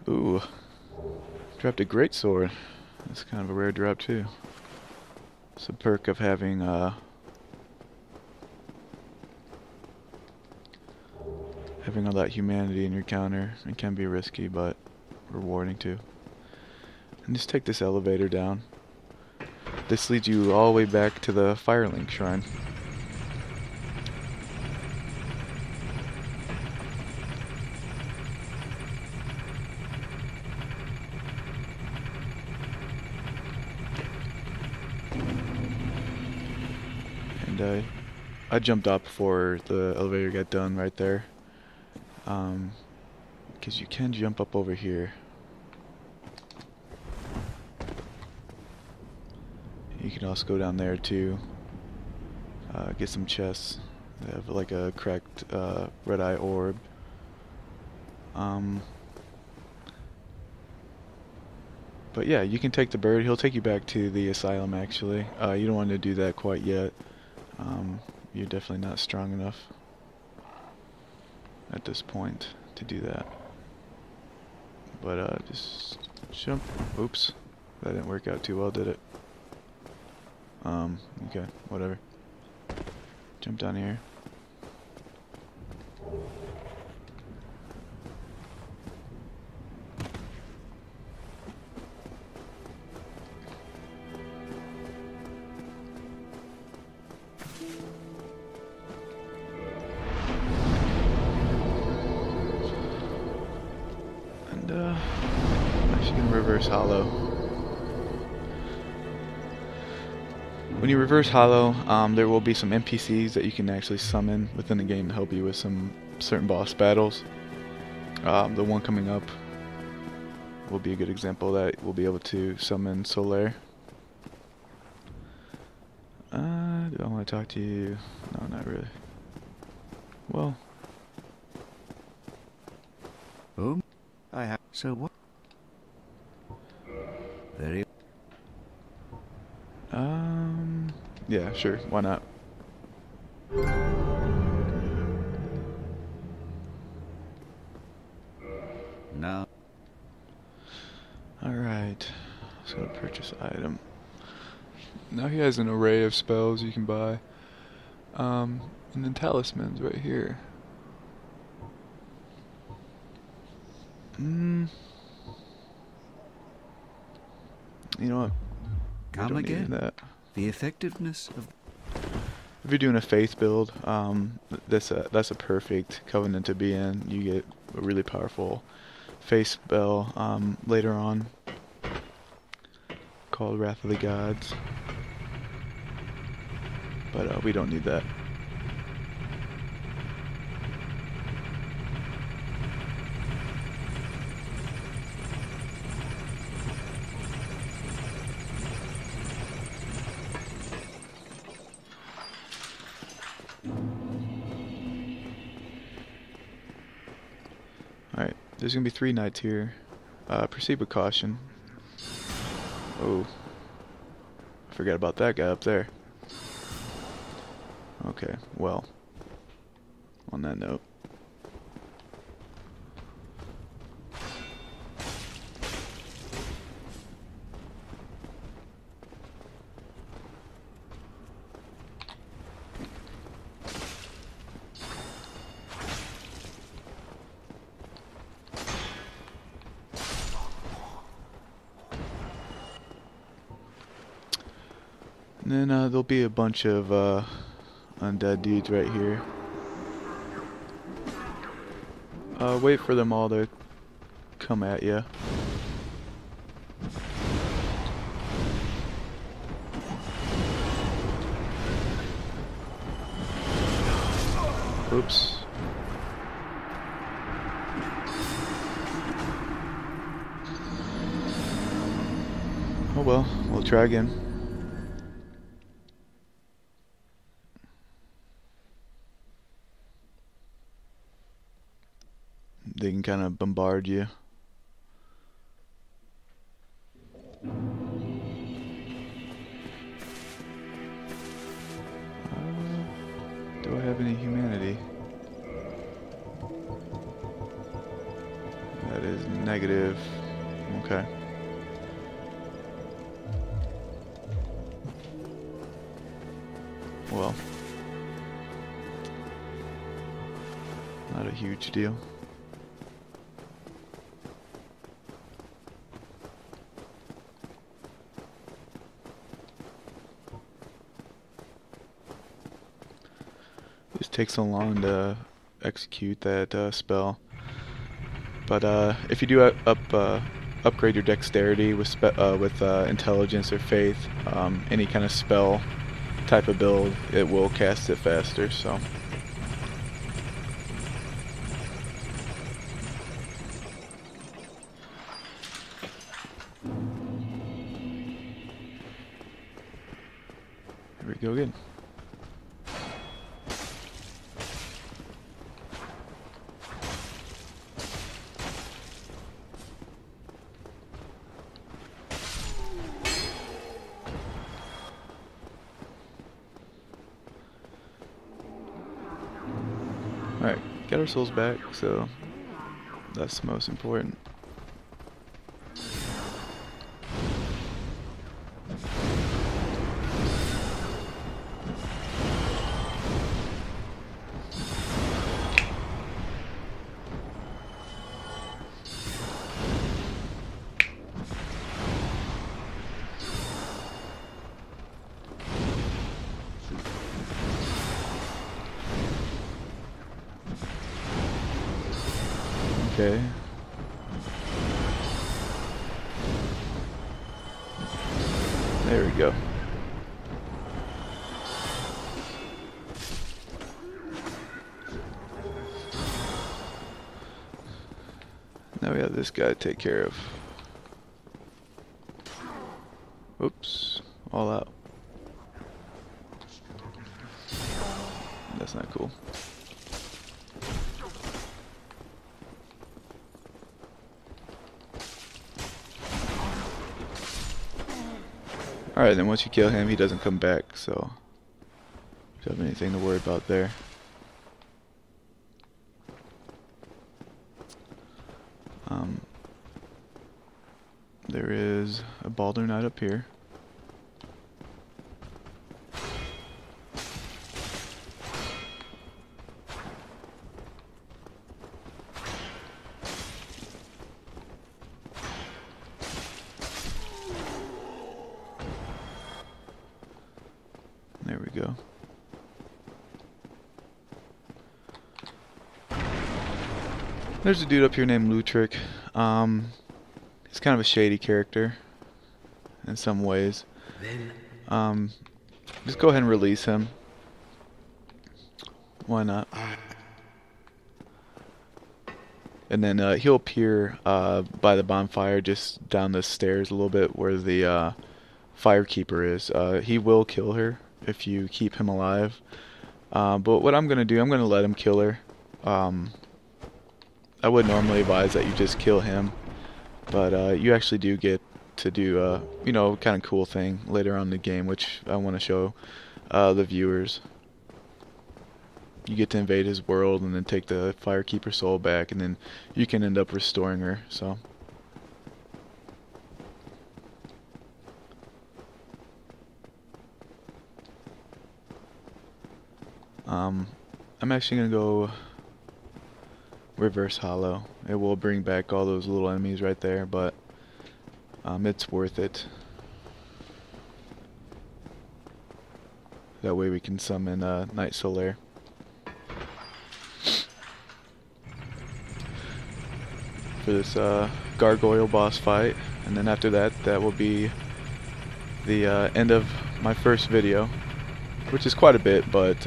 Ooh, dropped a great sword. That's kind of a rare drop too. It's a perk of having all that humanity in your counter. It can be risky, but rewarding too. And just take this elevator down. This leads you all the way back to the Firelink Shrine. And I jumped up before the elevator got done right there. Because you can jump up over here. You can also go down there too. Get some chests. They have like a cracked red eye orb. But yeah, you can take the bird. He'll take you back to the asylum actually. You don't want to do that quite yet. You're definitely not strong enough at this point to do that. But just jump. Oops, that didn't work out too well, did it? Okay, whatever. Jump down here. And I'm actually gonna reverse hollow. When you reverse hollow, there will be some NPCs that you can actually summon within the game to help you with some certain boss battles. The one coming up will be a good example that we'll be able to summon Solaire. Do I want to talk to you? No, not really. Well, I have. So what? Very. yeah, sure, why not? No. Alright, so purchase item. Now he has an array of spells you can buy. And then talismans right here. You know what? We Come don't need again. that. The effectiveness of. If you're doing a faith build, that's a perfect covenant to be in. You get a really powerful faith spell later on called Wrath of the Gods. But we don't need that. Alright, there's gonna be 3 knights here. Proceed with caution. Oh, I forgot about that guy up there. Okay, well, on that note. And then there'll be a bunch of undead dudes right here. Wait for them all to come at you. Oops. well, we'll try again. They can kind of bombard you. Do I have any humanity? That is negative. Okay. Well, not a huge deal. Just takes so long to execute that spell. But if you do upgrade your dexterity with intelligence or faith, any kind of spell type of build, it will cast it faster. So. Here we go again. Alright, get our souls back, so that's the most important. Okay. There we go. Now we have this guy to take care of. Oops, all out. That's not cool. Alright, then once you kill him, he doesn't come back, so you don't have anything to worry about there. There is a Baldur Knight up here. There we go. There's a dude up here named Lutric. He's kind of a shady character in some ways. Just go ahead and release him. Why not? And then he'll appear by the bonfire just down the stairs a little bit where the Firekeeper is. He will kill her if you keep him alive. But what I'm going to do, I'm going to let him kill her. I would normally advise that you just kill him. But you actually do get to do, you know, kind of cool thing later on in the game, which I want to show the viewers. You get to invade his world and then take the Firekeeper soul back, and then you can end up restoring her. So. I'm actually going to go reverse hollow. It will bring back all those little enemies right there, but it's worth it. That way we can summon Night Solaire. For this gargoyle boss fight, and then after that, that will be the end of my first video, which is quite a bit, but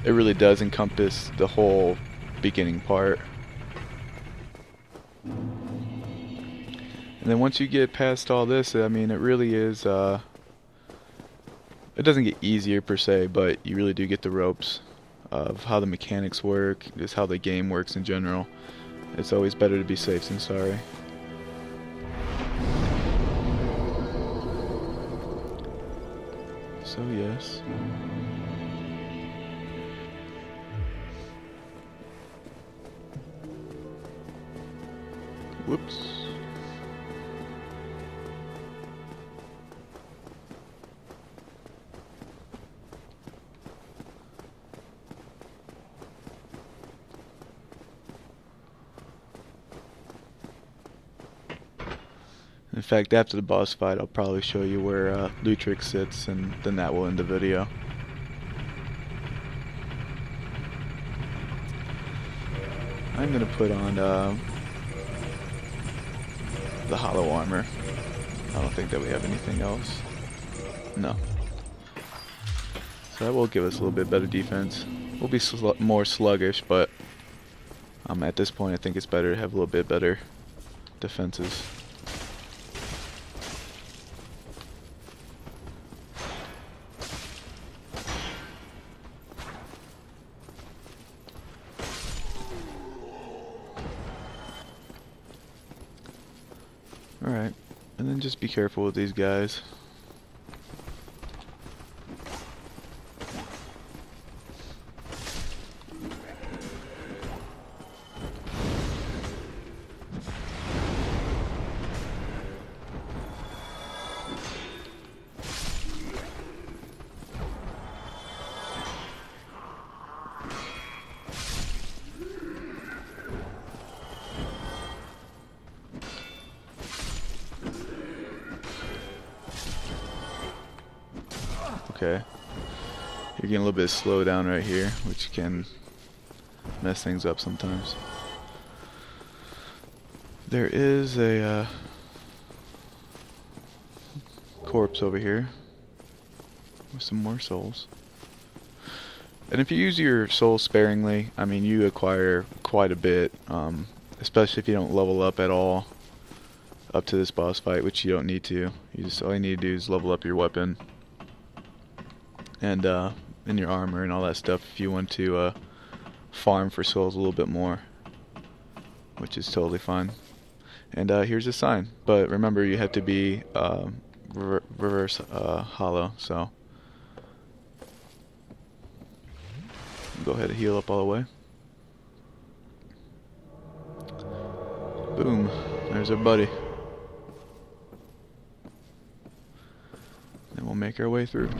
it really does encompass the whole beginning part. And And then once you get past all this, I mean, it really is, it doesn't get easier per se, but you really do get the ropes of how the mechanics work, just how the game works in general. It's always better to be safe than sorry. So yes. Whoops. In fact, after the boss fight, I'll probably show you where Lutrix sits, and then that will end the video. I'm gonna put on the hollow armor. I don't think that we have anything else. No. So that will give us a little bit better defense. We'll be more sluggish, but at this point I think it's better to have a little bit better defenses. Alright, and then just be careful with these guys. Okay, you're getting a little bit slow down right here, which can mess things up sometimes. There is a corpse over here with some more souls. And if you use your souls sparingly, I mean, you acquire quite a bit, especially if you don't level up at all up to this boss fight, which you don't need to. All you need to do is level up your weapon and your armor and all that stuff if you want to farm for souls a little bit more, which is totally fine. And here's a sign, but remember you have to be reverse hollow, so go ahead and heal up all the way. Boom, there's our buddy. Then we'll make our way through.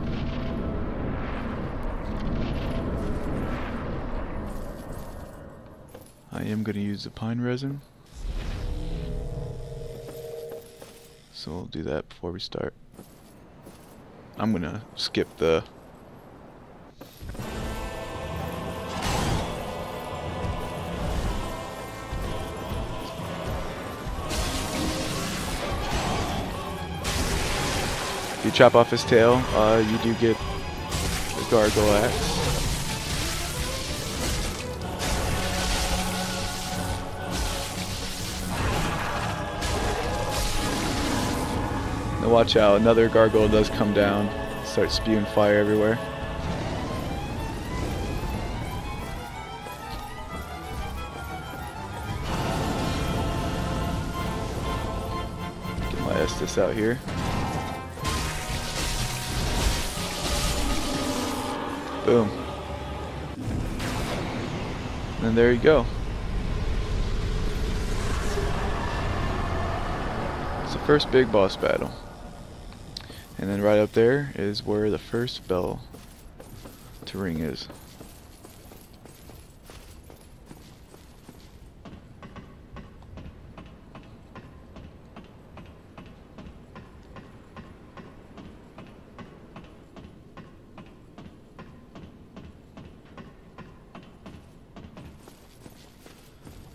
I am going to use the pine resin, so we'll do that before we start. I'm going to skip the if you chop off his tail, you do get the gargoyle axe. Watch out, another gargoyle does come down, start spewing fire everywhere. Get my Estus out here. Boom. And there you go. It's the first big boss battle. And then right up there is where the first bell to ring is.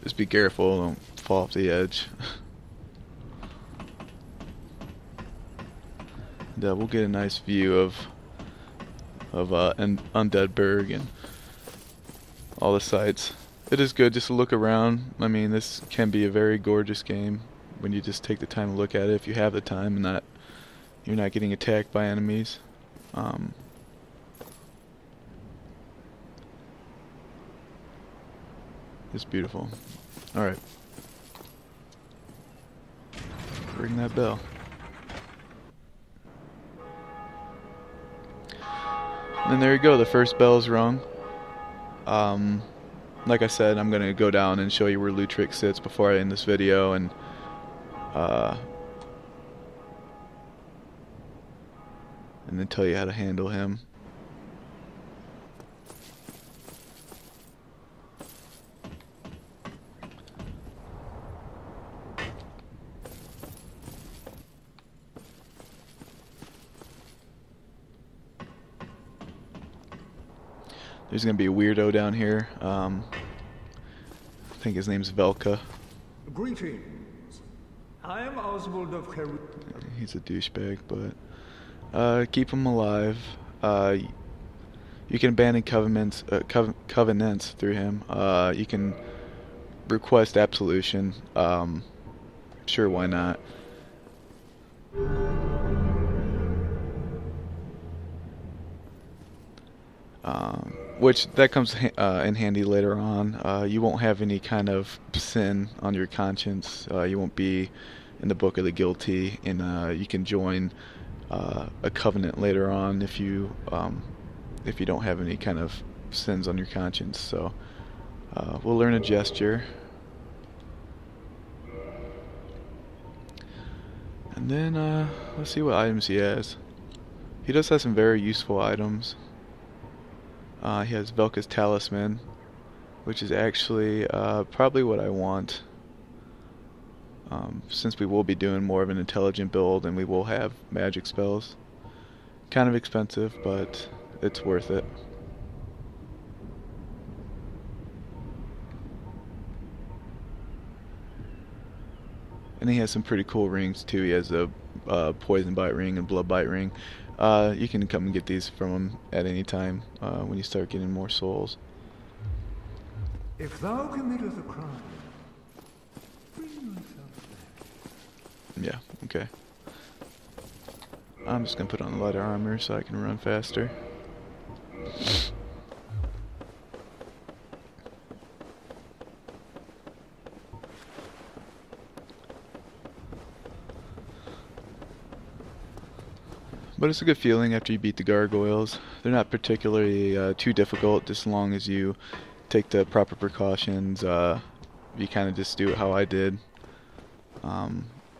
Just be careful, don't fall off the edge. We'll get a nice view of Undead Burg and all the sights. It is good just to look around. I mean, this can be a very gorgeous game. when you just take the time to look at it, if you have the time and not you're not getting attacked by enemies. It's beautiful. Alright. Ring that bell. And there you go, the first bell's rung. Like I said, I'm gonna go down and show you where Lutric sits before I end this video, and then tell you how to handle him. There's gonna be a weirdo down here. I think his name's Velka. Greetings. I am Oswald of Caru. He's a douchebag, but keep him alive. You can abandon covenants through him. You can request absolution. Sure, why not? Which that comes in handy later on. You won't have any kind of sin on your conscience. You won't be in the book of the guilty, and you can join a covenant later on if you don't have any kind of sins on your conscience. So we'll learn a gesture, and then let's see what items he has. He does have some very useful items. He has Velka's Talisman, which is actually probably what I want, since we will be doing more of an intelligent build and we will have magic spells. Kind of expensive, but it's worth it. And he has some pretty cool rings too. He has a poison bite ring and blood bite ring. You can come and get these from him at any time when you start getting more souls. If thou committeth a crime, bring yourself back. Yeah, okay. I'm just gonna put on the lighter armor so I can run faster. But it's a good feeling after you beat the gargoyles. They're not particularly too difficult, just as long as you take the proper precautions. You kind of just do it how I did.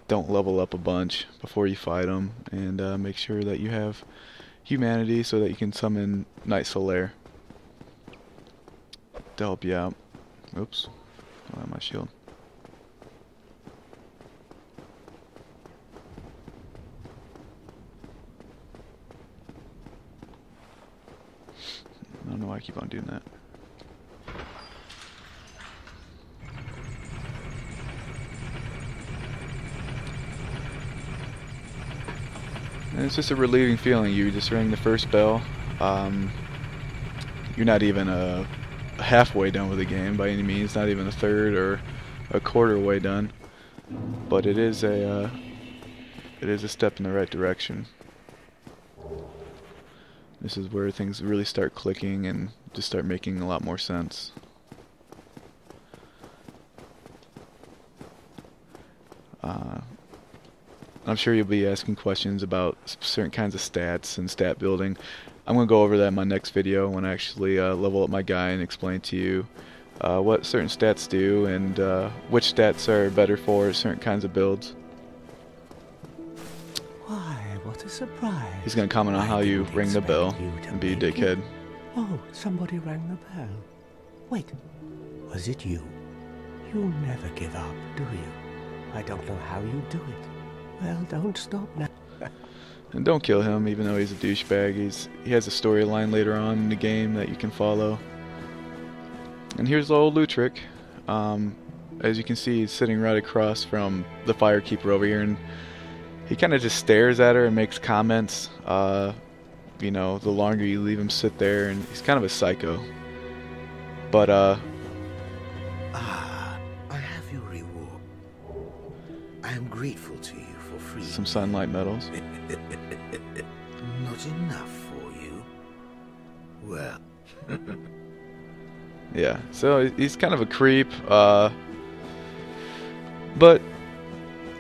Don't level up a bunch before you fight them, and make sure that you have humanity so that you can summon Night Solaire to help you out. Oops, I have my shield. I don't know why I keep on doing that. And it's just a relieving feeling. You just ring the first bell. You're not even halfway done with the game by any means. Not even a third or a quarter way done. But it is a step in the right direction. This is where things really start clicking and just start making a lot more sense. I'm sure you'll be asking questions about certain kinds of stats and stat building. I'm going to go over that in my next video when I actually level up my guy and explain to you what certain stats do and which stats are better for certain kinds of builds. Why, what a surprise. He's going to comment on how you ring the bell and be a dickhead. Oh, somebody rang the bell. Wait, was it you? You never give up, do you? I don't know how you do it. Well, don't stop now. And don't kill him, even though he's a douchebag. He has a storyline later on in the game that you can follow. And here's old Lutric. As you can see, he's sitting right across from the Firekeeper over here, and he kind of just stares at her and makes comments. You know, the longer you leave him sit there, and he's kind of a psycho. But I have your reward. I grateful to you for freeing Some sunlight medals. Not enough for you? Well... Yeah, so he's kind of a creep, but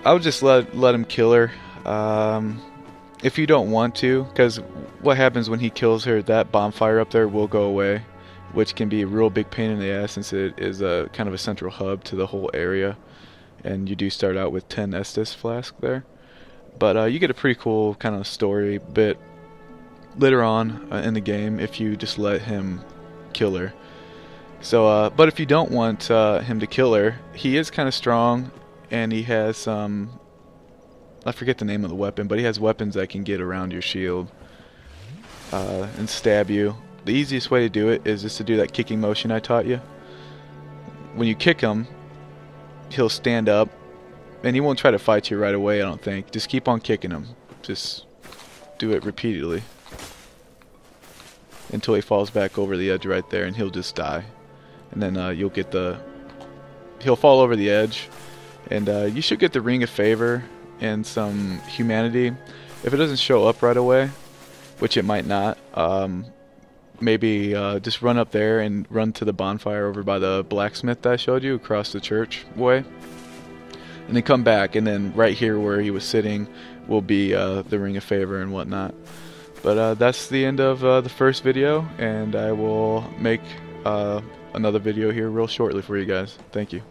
I would just let him kill her, if you don't want to, because what happens when he kills her, that bonfire up there will go away, which can be a real big pain in the ass since it is a kind of a central hub to the whole area, and you do start out with 10 Estus flask there, but you get a pretty cool kind of story bit later on in the game if you just let him kill her. So, but if you don't want him to kill her, he is kind of strong, and he has some, I forget the name of the weapon, but he has weapons that can get around your shield and stab you. The easiest way to do it is just to do that kicking motion I taught you. When you kick him, he'll stand up, and he won't try to fight you right away, I don't think. Just keep on kicking him. Just do it repeatedly until he falls back over the edge right there, and he'll just die. And then you'll get he'll fall over the edge, and you should get the Ring of Favor and some humanity. If it doesn't show up right away, which it might not, maybe just run up there and run to the bonfire over by the blacksmith that I showed you across the church way, and then come back, and then right here where he was sitting will be the Ring of Favor and whatnot. But that's the end of the first video, and I will make another video here real shortly for you guys. Thank you.